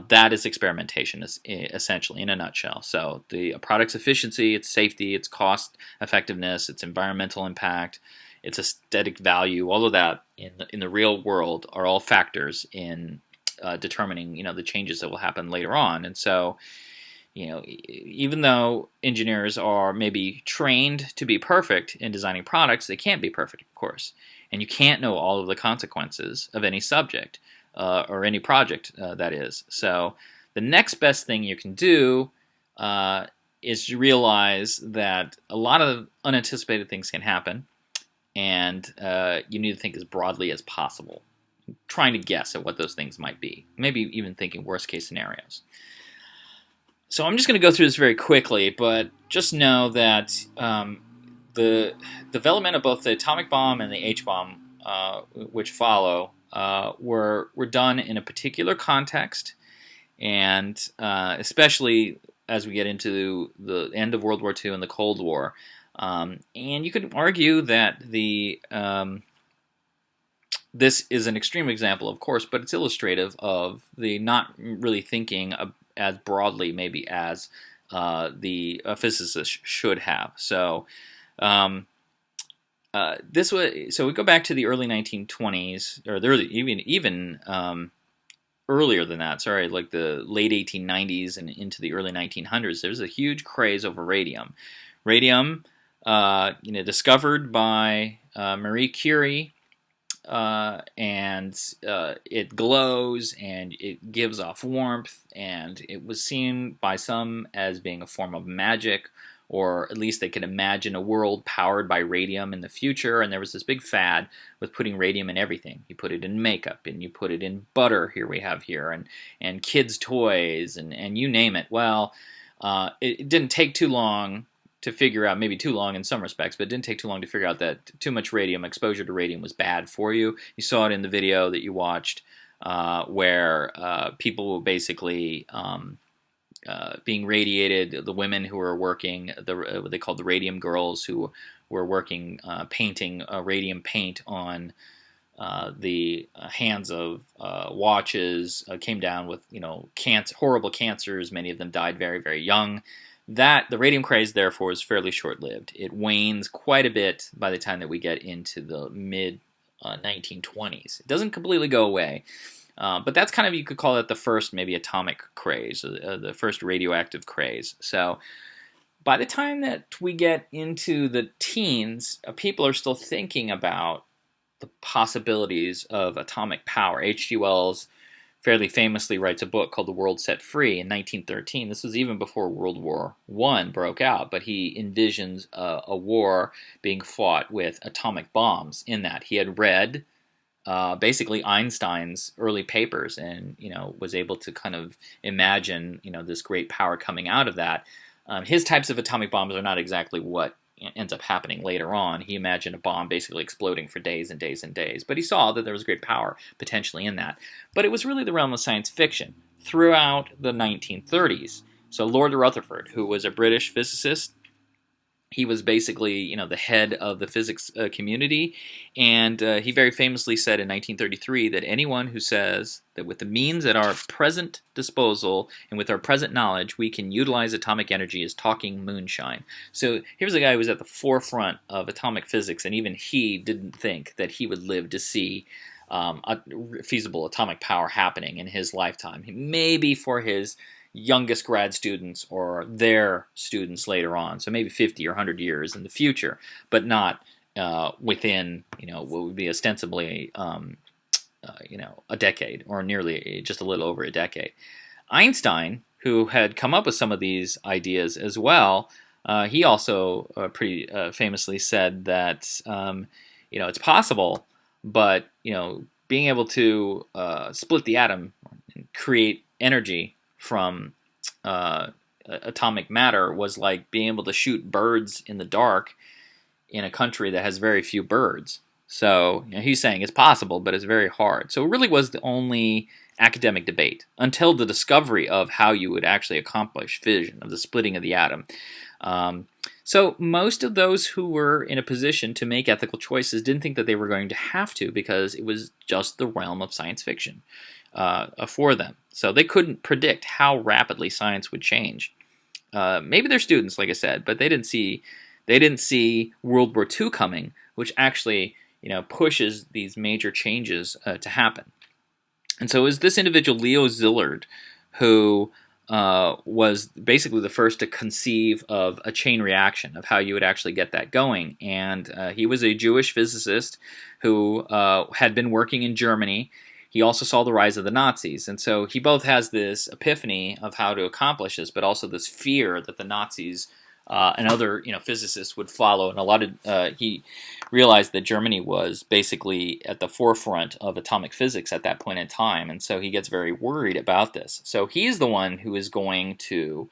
S1: that is experimentation, essentially, in a nutshell. So the product's efficiency, its safety, its cost effectiveness, its environmental impact, its aesthetic value, all of that in the real world are all factors in determining, the changes that will happen later on. And so, even though engineers are maybe trained to be perfect in designing products, they can't be perfect, of course. And you can't know all of the consequences of any subject or any project, that is. So the next best thing you can do is to realize that a lot of unanticipated things can happen, and you need to think as broadly as possible, trying to guess at what those things might be, maybe even thinking worst-case scenarios. So I'm just going to go through this very quickly, but just know that the development of both the atomic bomb and the H-bomb, which follow, were done in a particular context, and especially as we get into the end of World War II and the Cold War. And you could argue that this is an extreme example, of course, but it's illustrative of the not really thinking as broadly maybe as the physicists should have. So this was so we go back to the early 1920s, or the early, even earlier than that. Sorry, like the late 1890s and into the early 1900s. There's a huge craze over radium. Radium, discovered by Marie Curie, and it glows and it gives off warmth, and it was seen by some as being a form of magic, or at least they could imagine a world powered by radium in the future. And there was this big fad with putting radium in everything. You put it in makeup, and you put it in butter, here we have here, and kids' toys, and you name it. Well, it didn't take too long to figure out, maybe too long in some respects, but it didn't take too long to figure out that too much radium, exposure to radium, was bad for you. You saw it in the video that you watched, where people were basically being radiated. The women who were working, what they called the radium girls, who were working painting radium paint on the hands of watches, came down with horrible cancers. Many of them died very, very young. The radium craze, therefore, is fairly short-lived. It wanes quite a bit by the time that we get into the mid 1920s. It doesn't completely go away. But that's kind of, you could call it the first maybe atomic craze, the first radioactive craze. So by the time that we get into the teens, people are still thinking about the possibilities of atomic power. H.G. Wells fairly famously writes a book called The World Set Free in 1913. This was even before World War I broke out, but he envisions a war being fought with atomic bombs in that. He had read basically Einstein's early papers, and was able to kind of imagine this great power coming out of that. His types of atomic bombs are not exactly what ends up happening later on. He imagined a bomb basically exploding for days and days and days, but he saw that there was great power potentially in that. But it was really the realm of science fiction throughout the 1930s. So Lord Rutherford, who was a British physicist, he was basically, the head of the physics community, and he very famously said in 1933 that anyone who says that with the means at our present disposal and with our present knowledge we can utilize atomic energy is talking moonshine. So here's a guy who was at the forefront of atomic physics, and even he didn't think that he would live to see a feasible atomic power happening in his lifetime. Maybe for his youngest grad students or their students later on, so maybe 50 or 100 years in the future, but not within what would be ostensibly a decade, or nearly just a little over a decade. Einstein, who had come up with some of these ideas as well, he also pretty famously said that it's possible, but being able to split the atom and create energy from atomic matter was like being able to shoot birds in the dark in a country that has very few birds. So he's saying it's possible, but it's very hard. So it really was the only academic debate until the discovery of how you would actually accomplish fission, of the splitting of the atom. So most of those who were in a position to make ethical choices didn't think that they were going to have to, because it was just the realm of science fiction for them. So they couldn't predict how rapidly science would change. Maybe they're students, like I said, but they didn't see World War II coming, which actually pushes these major changes to happen. And so it was this individual, Leo Szilard, who was basically the first to conceive of a chain reaction, of how you would actually get that going. And he was a Jewish physicist who had been working in Germany. He also saw the rise of the Nazis, and so he both has this epiphany of how to accomplish this, but also this fear that the Nazis and other physicists would follow. And he realized that Germany was basically at the forefront of atomic physics at that point in time, and so he gets very worried about this. So he's the one who is going to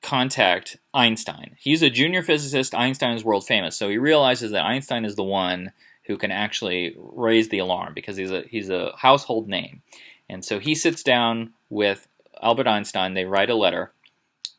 S1: contact Einstein. He's a junior physicist. Einstein is world famous, so he realizes that Einstein is the one who can actually raise the alarm, because he's a household name. And so he sits down with Albert Einstein. They write a letter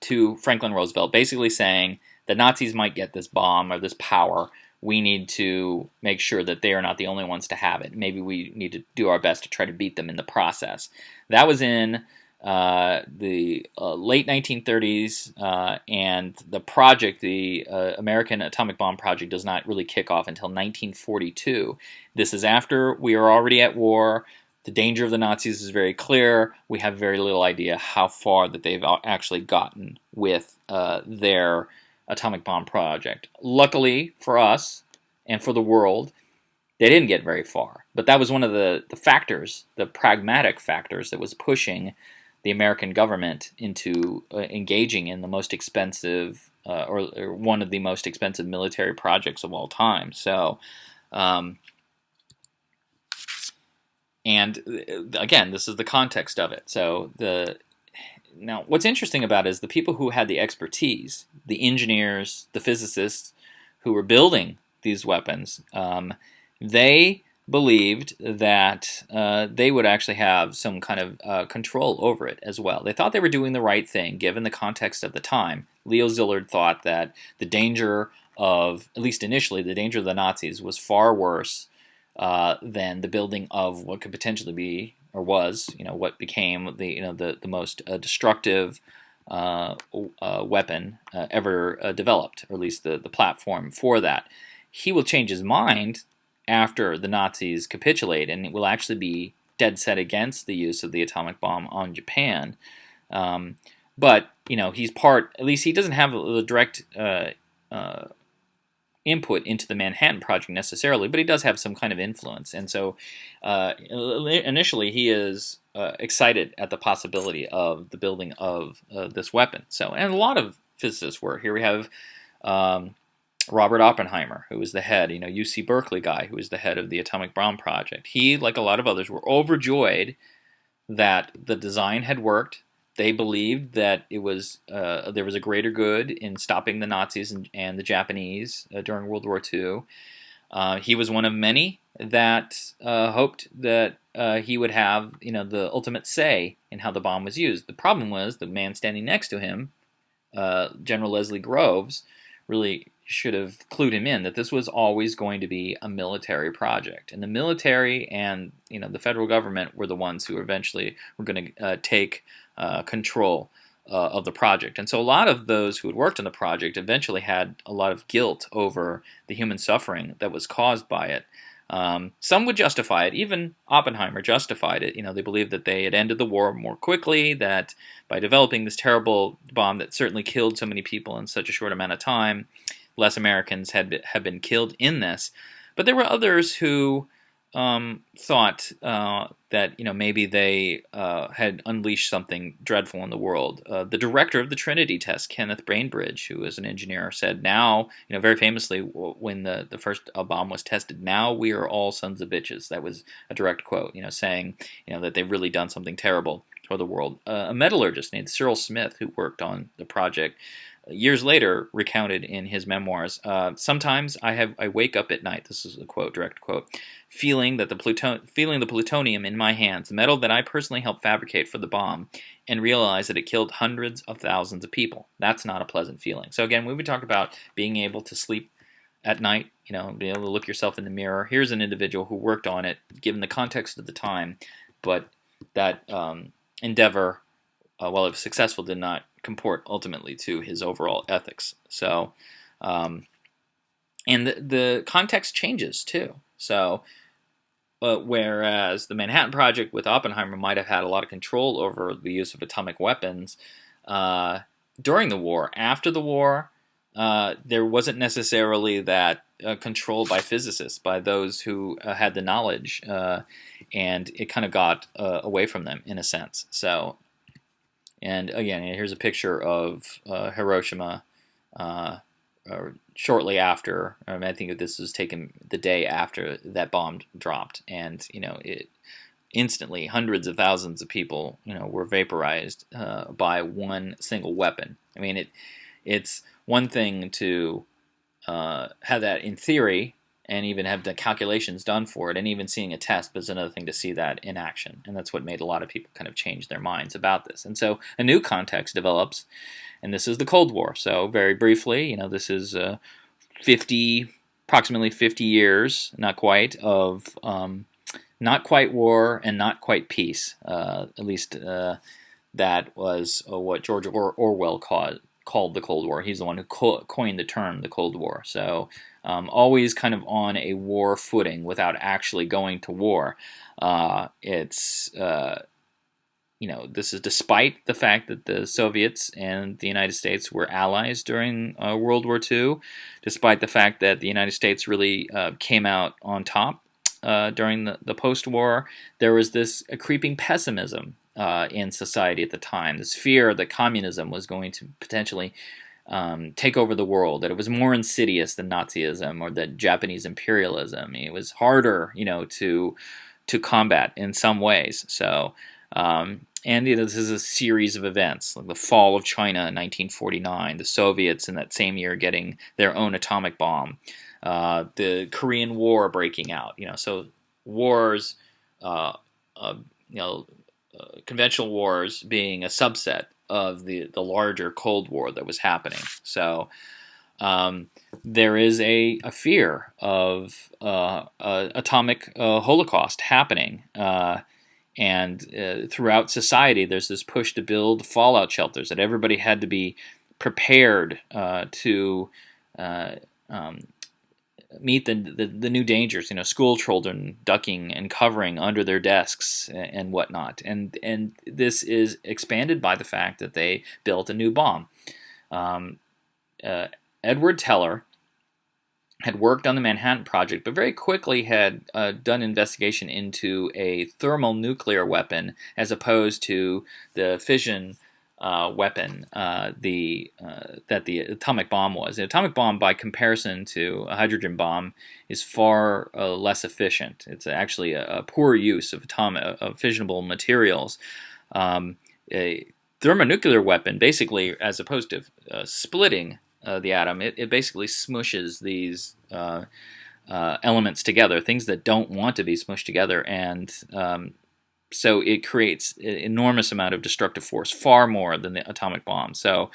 S1: to Franklin Roosevelt basically saying the Nazis might get this bomb or this power. We need to make sure that they are not the only ones to have it. Maybe we need to do our best to try to beat them in the process. That was in the late 1930s, and the project, the American atomic bomb project, does not really kick off until 1942. This is after we are already at war. The danger of the Nazis is very clear. We have very little idea how far that they've actually gotten with their atomic bomb project. Luckily for us and for the world, they didn't get very far. But that was one of the factors, the pragmatic factors, that was pushing the American government into engaging in the most expensive, or one of the most expensive military projects of all time. So, and again, this is the context of it. So now, what's interesting about it is the people who had the expertise, the engineers, the physicists who were building these weapons, they believed that they would actually have some kind of control over it as well. They thought they were doing the right thing given the context of the time. Leo Szilard thought that the danger of, at least initially, the danger of the Nazis was far worse than the building of what could potentially be, or was, what became the most destructive weapon ever developed, or at least the platform for that. He will change his mind after the Nazis capitulate, and it will actually be dead set against the use of the atomic bomb on Japan. But he's part. At least he doesn't have the direct input into the Manhattan Project necessarily, but he does have some kind of influence. And so initially he is excited at the possibility of the building of this weapon. So, and a lot of physicists were. Here we have Robert Oppenheimer, who was the head, UC Berkeley guy, who was the head of the atomic bomb project. He, like a lot of others, were overjoyed that the design had worked. They believed that it was there was a greater good in stopping the Nazis and the Japanese during World War II. He was one of many that hoped that he would have the ultimate say in how the bomb was used. The problem was the man standing next to him, General Leslie Groves, really should have clued him in that this was always going to be a military project, and the military and the federal government were the ones who eventually were going to take control of the project. And so a lot of those who had worked on the project eventually had a lot of guilt over the human suffering that was caused by it. Some would justify it. Even Oppenheimer justified it. They believed that they had ended the war more quickly, that by developing this terrible bomb that certainly killed so many people in such a short amount of time, less Americans had been killed in this. But there were others who thought that maybe they had unleashed something dreadful in the world. The director of the Trinity test, Kenneth Bainbridge, who was an engineer, said, "Now, very famously, when the first bomb was tested, now we are all sons of bitches." That was a direct quote, saying that they've really done something terrible for the world. A metallurgist named Cyril Smith, who worked on the project, years later recounted in his memoirs, "Sometimes I wake up at night," this is a quote, direct quote, feeling the plutonium in my hands, the metal that I personally helped fabricate for the bomb, and realize that it killed hundreds of thousands of people. That's not a pleasant feeling." So again, when we talk about being able to sleep at night, being able to look yourself in the mirror, here's an individual who worked on it, given the context of the time, but that endeavor, while it was successful, did not comport ultimately to his overall ethics. So, and the context changes too. So, whereas the Manhattan Project with Oppenheimer might have had a lot of control over the use of atomic weapons during the war, after the war, there wasn't necessarily that control by physicists, by those who had the knowledge, and it kind of got away from them in a sense. So. And again, here's a picture of Hiroshima shortly after. I think that this was taken the day after that bomb dropped, and it instantly hundreds of thousands of people were vaporized by one single weapon. I mean, it's one thing to have that in theory, and even have the calculations done for it, and even seeing a test, but it's another thing to see that in action. And that's what made a lot of people kind of change their minds about this. And so a new context develops, and this is the Cold War. So very briefly, this is approximately 50 years, not quite, of not quite war and not quite peace. At least that was what George Orwell called the Cold War. He's the one who coined the term the Cold War. So always kind of on a war footing without actually going to war. It's this is despite the fact that the Soviets and the United States were allies during World War II, despite the fact that the United States really came out on top during the post-war. There was a creeping pessimism in society at the time, this fear that communism was going to potentially take over the world, that it was more insidious than Nazism or that Japanese imperialism. It was harder, to combat in some ways. So. And this is a series of events, like the fall of China in 1949, the Soviets in that same year getting their own atomic bomb, the Korean War breaking out. So wars, conventional wars being a subset of the larger Cold War that was happening. So there is a fear of atomic holocaust happening. And throughout society, there's this push to build fallout shelters, that everybody had to be prepared to meet the new dangers. School children ducking and covering under their desks and whatnot. And this is expanded by the fact that they built a new bomb. Edward Teller had worked on the Manhattan Project, but very quickly had done investigation into a thermonuclear weapon as opposed to the fission weapon that the atomic bomb was. The atomic bomb, by comparison to a hydrogen bomb, is far less efficient. It's actually a poor use of fissionable materials. A thermonuclear weapon, basically, as opposed to splitting the atom, it basically smushes these elements together, things that don't want to be smushed together, and so it creates an enormous amount of destructive force, far more than the atomic bomb. So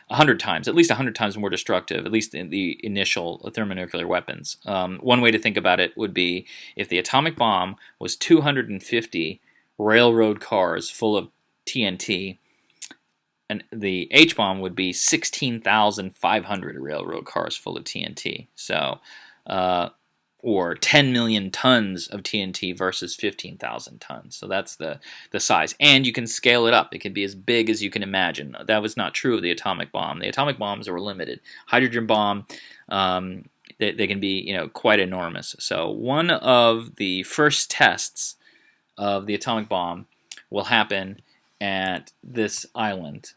S1: 100 times, at least 100 times more destructive, at least in the initial thermonuclear weapons. One way to think about it would be if the atomic bomb was 250 railroad cars full of TNT, and the H-bomb would be 16,500 railroad cars full of TNT. So, or 10 million tons of TNT versus 15,000 tons. So that's the size. And you can scale it up. It can be as big as you can imagine. That was not true of the atomic bomb. The atomic bombs were limited. Hydrogen bomb, they can be quite enormous. So one of the first tests of the atomic bomb will happen at this island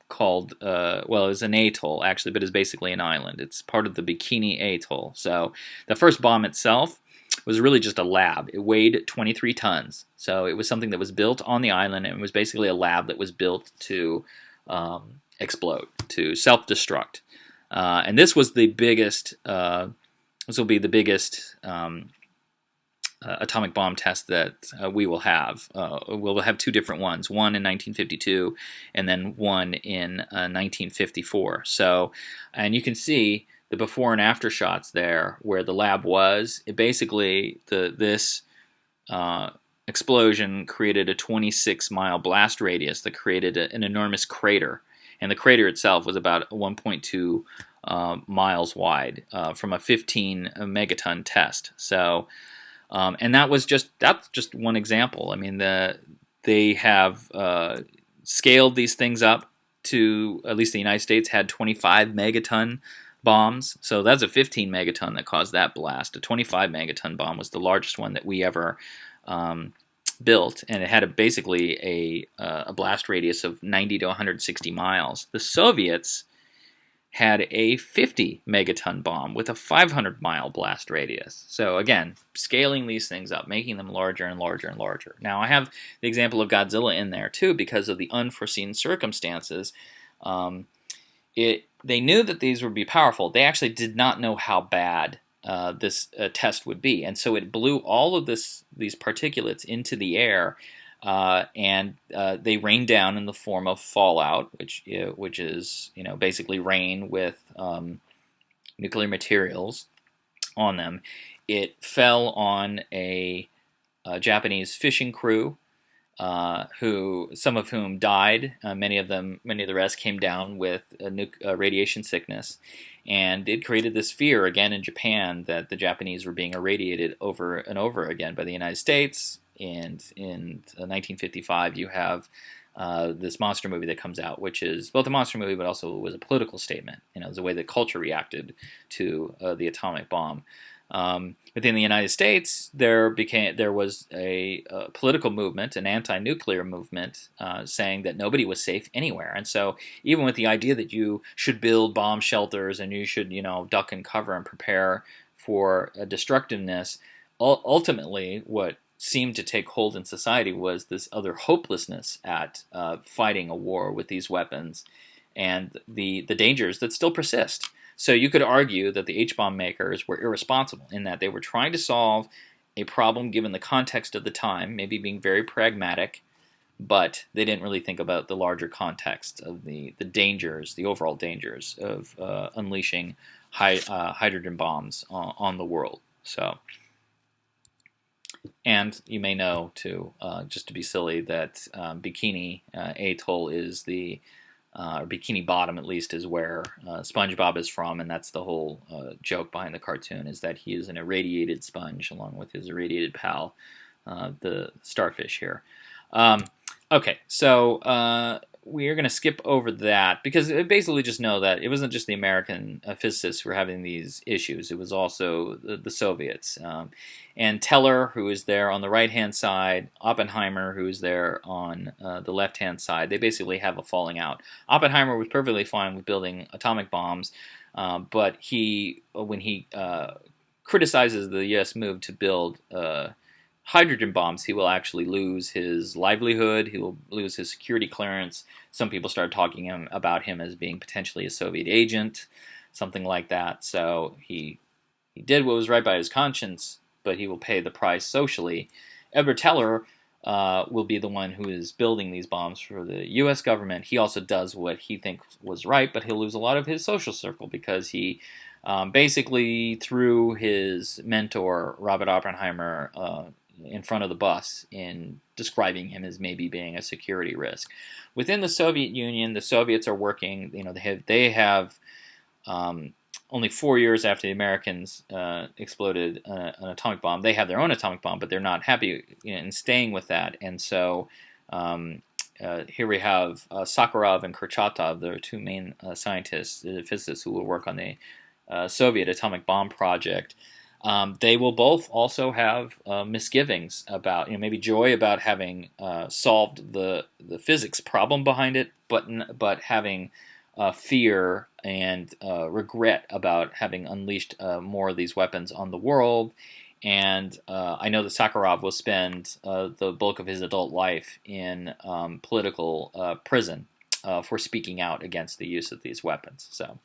S1: called, it was an atoll actually, but it's basically an island. It's part of the Bikini Atoll. So the first bomb itself was really just a lab. It weighed 23 tons. So it was something that was built on the island, and it was basically a lab that was built to explode, to self-destruct. And this was the biggest, this will be the biggest atomic bomb test that we will have. We'll have two different ones, one in 1952 and then one in 1954. So, and you can see the before and after shots there where the lab was. It basically, this explosion created a 26-mile blast radius that created an enormous crater. And the crater itself was about 1.2 miles wide from a 15 megaton test. So, and that's just one example. I mean, they have scaled these things up to, at least the United States had 25 megaton bombs. So that's a 15 megaton that caused that blast. A 25 megaton bomb was the largest one that we ever built, and it had basically a blast radius of 90 to 160 miles. The Soviets had a 50 megaton bomb with a 500-mile blast radius. So again, scaling these things up, making them larger and larger and larger. Now I have the example of Godzilla in there too because of the unforeseen circumstances. They knew that these would be powerful. They actually did not know how bad this test would be, and so it blew all of these particulates into the air. And they rain down in the form of fallout, which is basically rain with nuclear materials on them. It fell on a Japanese fishing crew who some of whom died. Many of the rest came down with radiation sickness, and it created this fear again in Japan that the Japanese were being irradiated over and over again by the United States. And in 1955, you have this monster movie that comes out, which is both a monster movie but also was a political statement. It was the way that culture reacted to the atomic bomb. Within the United States, there was a political movement, an anti-nuclear movement, saying that nobody was safe anywhere. And so, even with the idea that you should build bomb shelters and you should, duck and cover and prepare for destructiveness, ultimately, what seemed to take hold in society was this other hopelessness at fighting a war with these weapons and the dangers that still persist. So you could argue that the H-bomb makers were irresponsible in that they were trying to solve a problem given the context of the time, maybe being very pragmatic, but they didn't really think about the larger context of the dangers, the overall dangers of unleashing hydrogen bombs on the world. So, and you may know, too, just to be silly, that Bikini Atoll is or Bikini Bottom, at least, is where SpongeBob is from, and that's the whole joke behind the cartoon, is that he is an irradiated sponge along with his irradiated pal, the starfish here. Okay, so we are going to skip over that because basically just know that it wasn't just the American physicists who were having these issues. It was also the Soviets. And Teller, who is there on the right-hand side, Oppenheimer, who is there on the left-hand side, they basically have a falling out. Oppenheimer was perfectly fine with building atomic bombs, but when he criticizes the U.S. move to build hydrogen bombs, he will actually lose his livelihood. He will lose his security clearance. Some people started talking about him as being potentially a Soviet agent, something like that. So he did what was right by his conscience, but he will pay the price socially. Edward Teller will be the one who is building these bombs for the U.S. government. He also does what he thinks was right, but he'll lose a lot of his social circle because he basically threw his mentor, Robert Oppenheimer, in front of the bus in describing him as maybe being a security risk. Within the Soviet Union, the Soviets are working. They have only 4 years after the Americans exploded an atomic bomb. They have their own atomic bomb, but they're not happy in staying with that. And so here we have Sakharov and Kurchatov, the two main scientists, physicists who will work on the Soviet atomic bomb project. They will both also have misgivings about, maybe joy about having solved the physics problem behind it, but having fear and regret about having unleashed more of these weapons on the world. And I know that Sakharov will spend the bulk of his adult life in political prison for speaking out against the use of these weapons. So.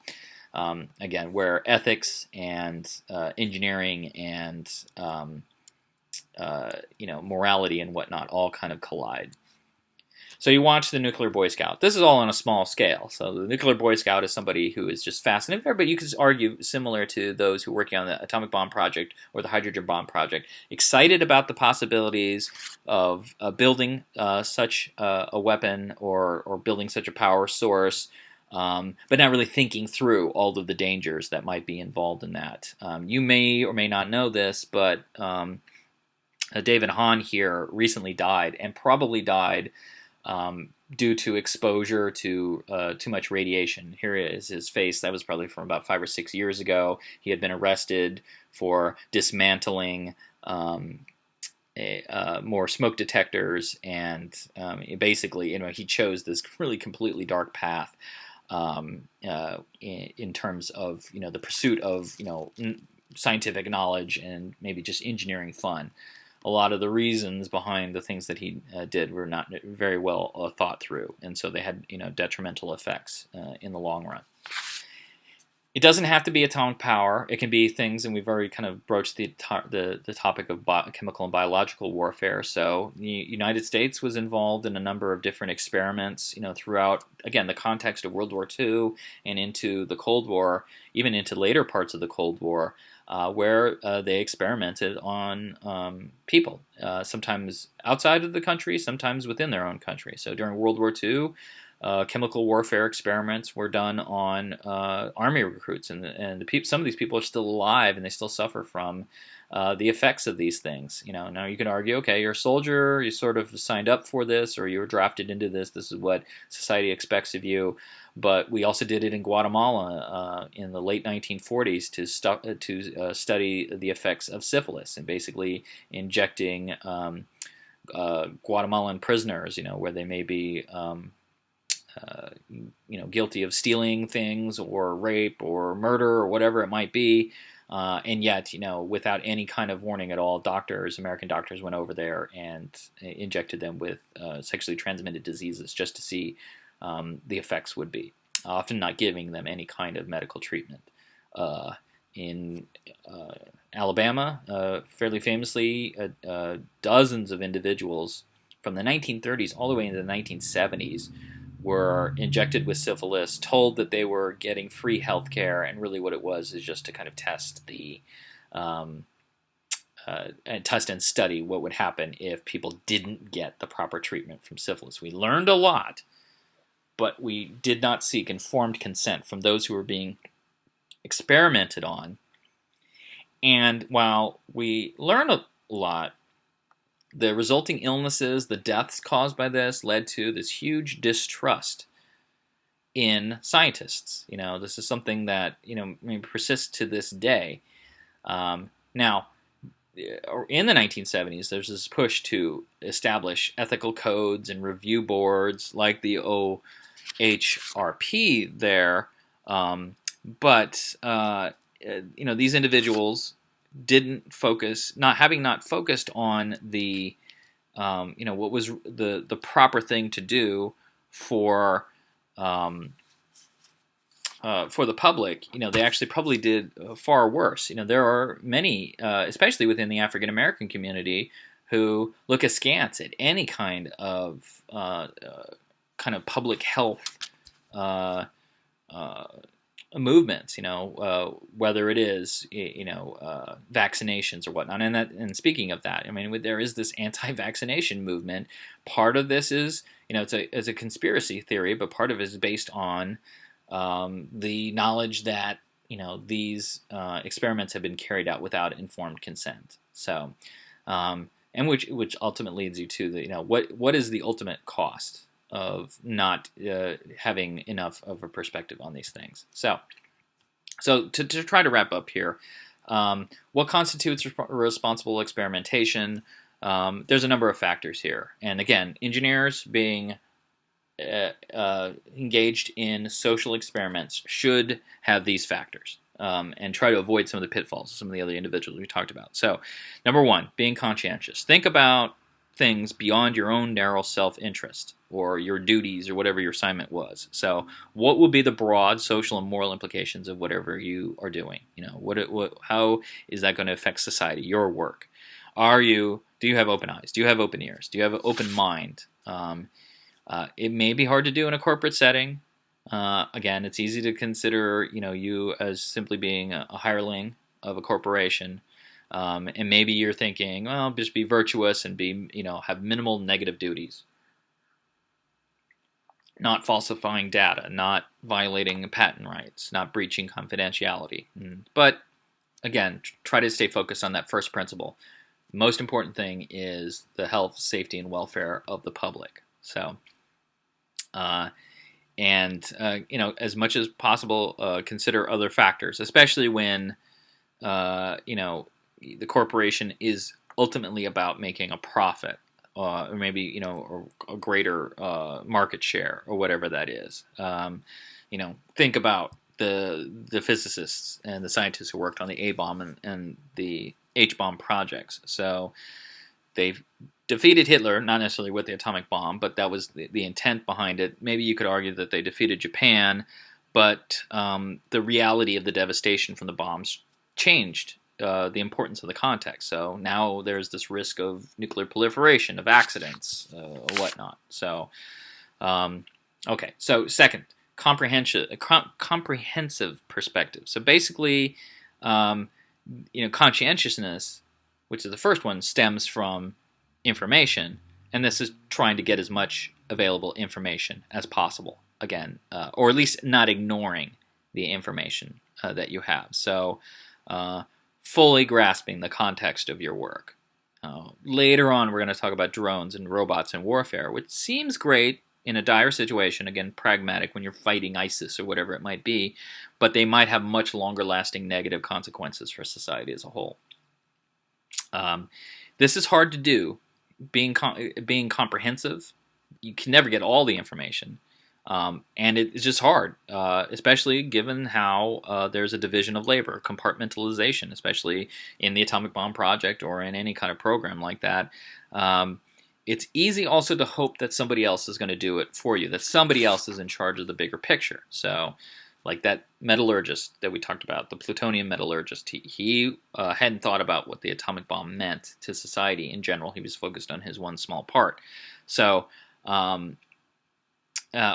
S1: Again, where ethics and engineering and morality and whatnot all kind of collide. So you watch the Nuclear Boy Scout. This is all on a small scale. So the Nuclear Boy Scout is somebody who is just fascinated there, but you could argue similar to those who are working on the atomic bomb project or the hydrogen bomb project, excited about the possibilities of building such a weapon or building such a power source. But not really thinking through all of the dangers that might be involved in that. You may or may not know this, but David Hahn here recently died, and probably died due to exposure to too much radiation. Here is his face. That was probably from about 5 or 6 years ago. He had been arrested for dismantling more smoke detectors, and basically, he chose this really completely dark path. In terms of the pursuit of scientific knowledge and maybe just engineering fun. A lot of the reasons behind the things that he did were not very well thought through, and so they had detrimental effects in the long run. It doesn't have to be atomic power. It can be things, and we've already kind of broached the topic of chemical and biological warfare. So the United States was involved in a number of different experiments, throughout, again, the context of World War II and into the Cold War, even into later parts of the Cold War. where they experimented on people, sometimes outside of the country, sometimes within their own country. So during World War II, chemical warfare experiments were done on army recruits, and some of these people are still alive, and they still suffer from the effects of these things. Now you can argue, okay, you're a soldier, you sort of signed up for this, or you were drafted into this. This is what society expects of you. But we also did it in Guatemala in the late 1940s to study the effects of syphilis, and basically injecting Guatemalan prisoners, where they may be guilty of stealing things or rape or murder or whatever it might be. And yet, without any kind of warning at all, American doctors went over there and injected them with sexually transmitted diseases just to see the effects would be, often not giving them any kind of medical treatment. In Alabama, fairly famously, dozens of individuals from the 1930s all the way into the 1970s were injected with syphilis, told that they were getting free health care, and really what it was is just to kind of test test and study what would happen if people didn't get the proper treatment from syphilis. We learned a lot, but we did not seek informed consent from those who were being experimented on. And while we learned a lot, the resulting illnesses, the deaths caused by this, led to this huge distrust in scientists. This is something that persists to this day. Now, in the 1970s, there's this push to establish ethical codes and review boards like the OHRP there, but these individuals didn't focus, not focused on the what was the proper thing to do for the public. They actually probably did far worse. There are many, especially within the African American community, who look askance at any kind of public health movements, whether it is, vaccinations or whatnot. And speaking of that, there is this anti-vaccination movement. Part of this is, it's a conspiracy theory, but part of it is based on the knowledge that, these experiments have been carried out without informed consent. So, and which ultimately leads you to the, what is the ultimate cost of not having enough of a perspective on these things. So to try to wrap up here, what constitutes responsible experimentation? There's a number of factors here. And again, engineers being engaged in social experiments should have these factors and try to avoid some of the pitfalls of some of the other individuals we talked about. So, number one, being conscientious. Think about things beyond your own narrow self-interest or your duties or whatever your assignment was. So what will be the broad social and moral implications of whatever you are doing? How is that going to affect society, your work? Do you have open eyes? Do you have open ears? Do you have an open mind? It may be hard to do in a corporate setting. Again, it's easy to consider, you as simply being a hireling of a corporation. And maybe you're thinking, well, just be virtuous and have minimal negative duties. Not falsifying data, not violating patent rights, not breaching confidentiality. But again, try to stay focused on that first principle. The most important thing is the health, safety, and welfare of the public. So, as much as possible, consider other factors, especially when, the corporation is ultimately about making a profit, or maybe or a greater market share, or whatever that is. Think about the physicists and the scientists who worked on the A bomb and the H bomb projects. So they defeated Hitler, not necessarily with the atomic bomb, but that was the intent behind it. Maybe you could argue that they defeated Japan, but the reality of the devastation from the bombs changed the importance of the context. So now there's this risk of nuclear proliferation, of accidents, whatnot. So, okay. So second, comprehensive perspective. So basically, Conscientiousness, which is the first one, stems from information, and this is trying to get as much available information as possible, again, or at least not ignoring the information that you have. So fully grasping the context of your work. Later on, we're going to talk about drones and robots in warfare, which seems great in a dire situation, again, pragmatic when you're fighting ISIS or whatever it might be, but they might have much longer lasting negative consequences for society as a whole. This is hard to do. Being comprehensive, you can never get all the information, and it's just hard, especially given how there's a division of labor, compartmentalization, especially in the atomic bomb project or in any kind of program like that. It's easy also to hope that somebody else is going to do it for you, that somebody else is in charge of the bigger picture. So, like that metallurgist that we talked about, the plutonium metallurgist, he hadn't thought about what the atomic bomb meant to society in general. He was focused on his one small part. So,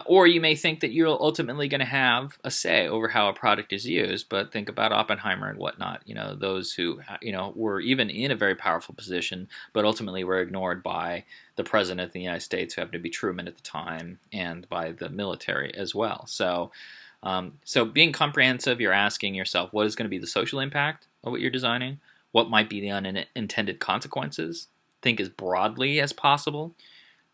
S1: or you may think that you're ultimately going to have a say over how a product is used, but think about Oppenheimer and whatnot. Those who were even in a very powerful position, but ultimately were ignored by the president of the United States, who happened to be Truman at the time, and by the military as well. So being comprehensive, you're asking yourself, what is going to be the social impact of what you're designing? What might be the unintended consequences? Think as broadly as possible.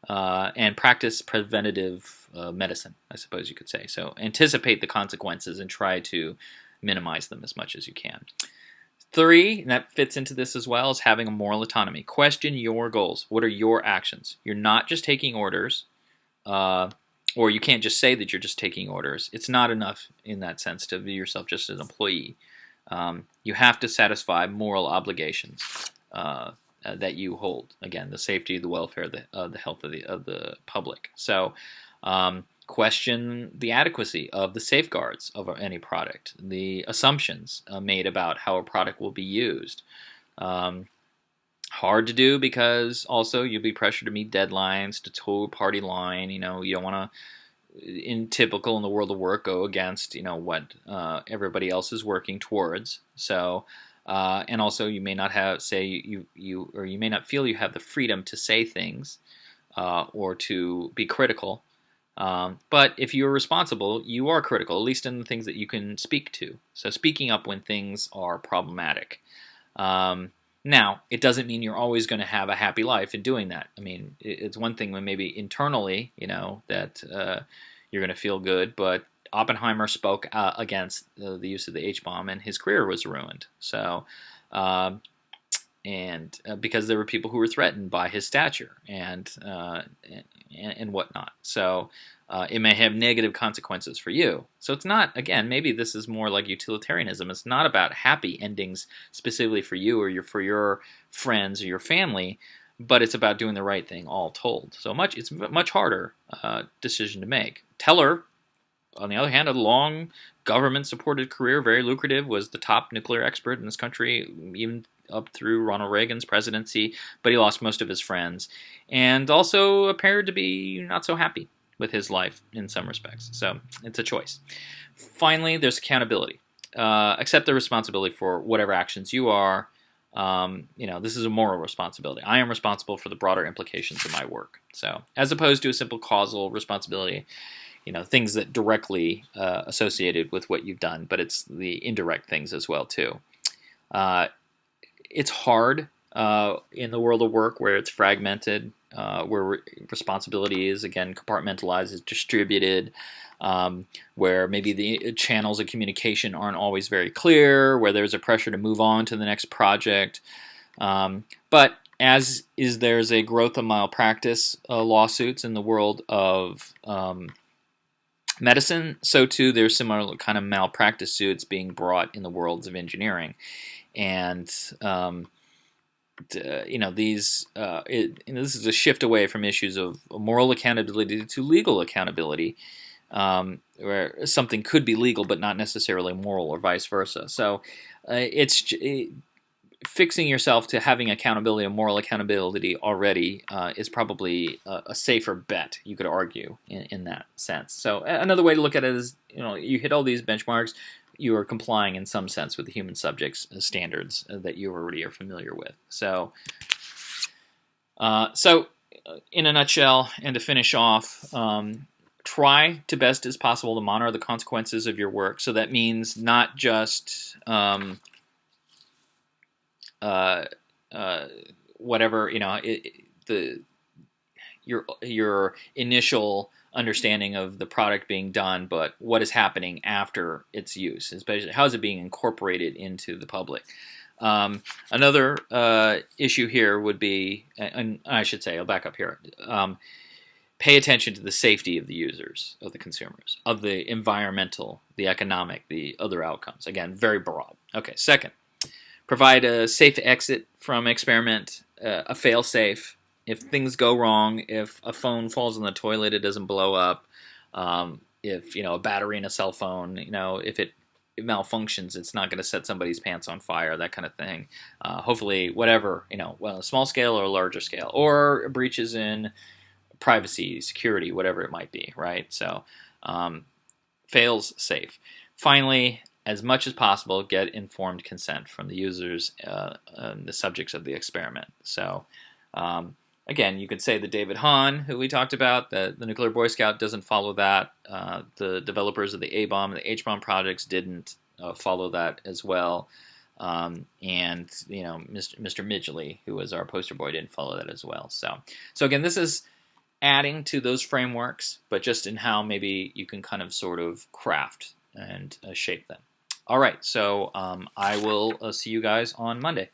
S1: And practice preventative medicine, I suppose you could say. So anticipate the consequences and try to minimize them as much as you can. 3, and that fits into this as well, is having a moral autonomy. Question your goals. What are your actions? You're not just taking orders, or you can't just say that you're just taking orders. It's not enough in that sense to view yourself just as an employee. You have to satisfy moral obligations that you hold. Again, the safety, the welfare, the health of the public. So question the adequacy of the safeguards of any product, the assumptions made about how a product will be used. Hard to do because also you'll be pressured to meet deadlines, to toe a party line. You don't want to, in the world of work, go against what everybody else is working towards. So. And also, you may not you may not feel you have the freedom to say things or to be critical. But if you are responsible, you are critical, at least in the things that you can speak to. So speaking up when things are problematic. Now, it doesn't mean you're always going to have a happy life in doing that. I mean, it's one thing when maybe internally, that you're going to feel good, but Oppenheimer spoke against the use of the H-bomb, and his career was ruined. So, because there were people who were threatened by his stature and whatnot. So, it may have negative consequences for you. So it's not, again, maybe this is more like utilitarianism. It's not about happy endings specifically for you or for your friends or your family, but it's about doing the right thing, all told. So it's a much harder decision to make. Teller, on the other hand, a long government-supported career, very lucrative, was the top nuclear expert in this country, even up through Ronald Reagan's presidency, but he lost most of his friends, and also appeared to be not so happy with his life in some respects. So it's a choice. Finally, there's accountability. Accept the responsibility for whatever actions you are. This is a moral responsibility. I am responsible for the broader implications of my work. So, as opposed to a simple causal responsibility, things that directly associated with what you've done, but it's the indirect things as well too. It's hard in the world of work where it's fragmented, where responsibility is, again, compartmentalized, is distributed, where maybe the channels of communication aren't always very clear, where there's a pressure to move on to the next project. But there's a growth of malpractice lawsuits in the world of medicine, so too there's similar kind of malpractice suits being brought in the worlds of engineering, and this is a shift away from issues of moral accountability to legal accountability, where something could be legal but not necessarily moral, or vice versa. So fixing yourself to having accountability and moral accountability already is probably a safer bet, you could argue, in that sense. So another way to look at it is, you hit all these benchmarks, you are complying in some sense with the human subjects standards that you already are familiar with. So, in a nutshell, and to finish off, try to best as possible to monitor the consequences of your work. So that means not just whatever, your initial understanding of the product being done, but what is happening after its use, especially how is it being incorporated into the public. Another issue here would be, and I should say, I'll back up here, pay attention to the safety of the users, of the consumers, of the environmental, the economic, the other outcomes. Again, very broad. Okay, second, provide a safe exit from experiment, a fail-safe. If things go wrong, if a phone falls in the toilet, it doesn't blow up. If a battery in a cell phone, if it malfunctions, it's not going to set somebody's pants on fire, that kind of thing. Hopefully, whatever, well, a small scale or a larger scale, or breaches in privacy, security, whatever it might be, right? So, fails safe. Finally, as much as possible, get informed consent from the users, the subjects of the experiment. So, again, you could say that David Hahn, who we talked about, the Nuclear Boy Scout, doesn't follow that. The developers of the A-bomb and the H-bomb projects didn't follow that as well. And Mr. Midgley, who was our poster boy, didn't follow that as well. So again, this is adding to those frameworks, but just in how maybe you can kind of sort of craft and shape them. All right, so I will see you guys on Monday.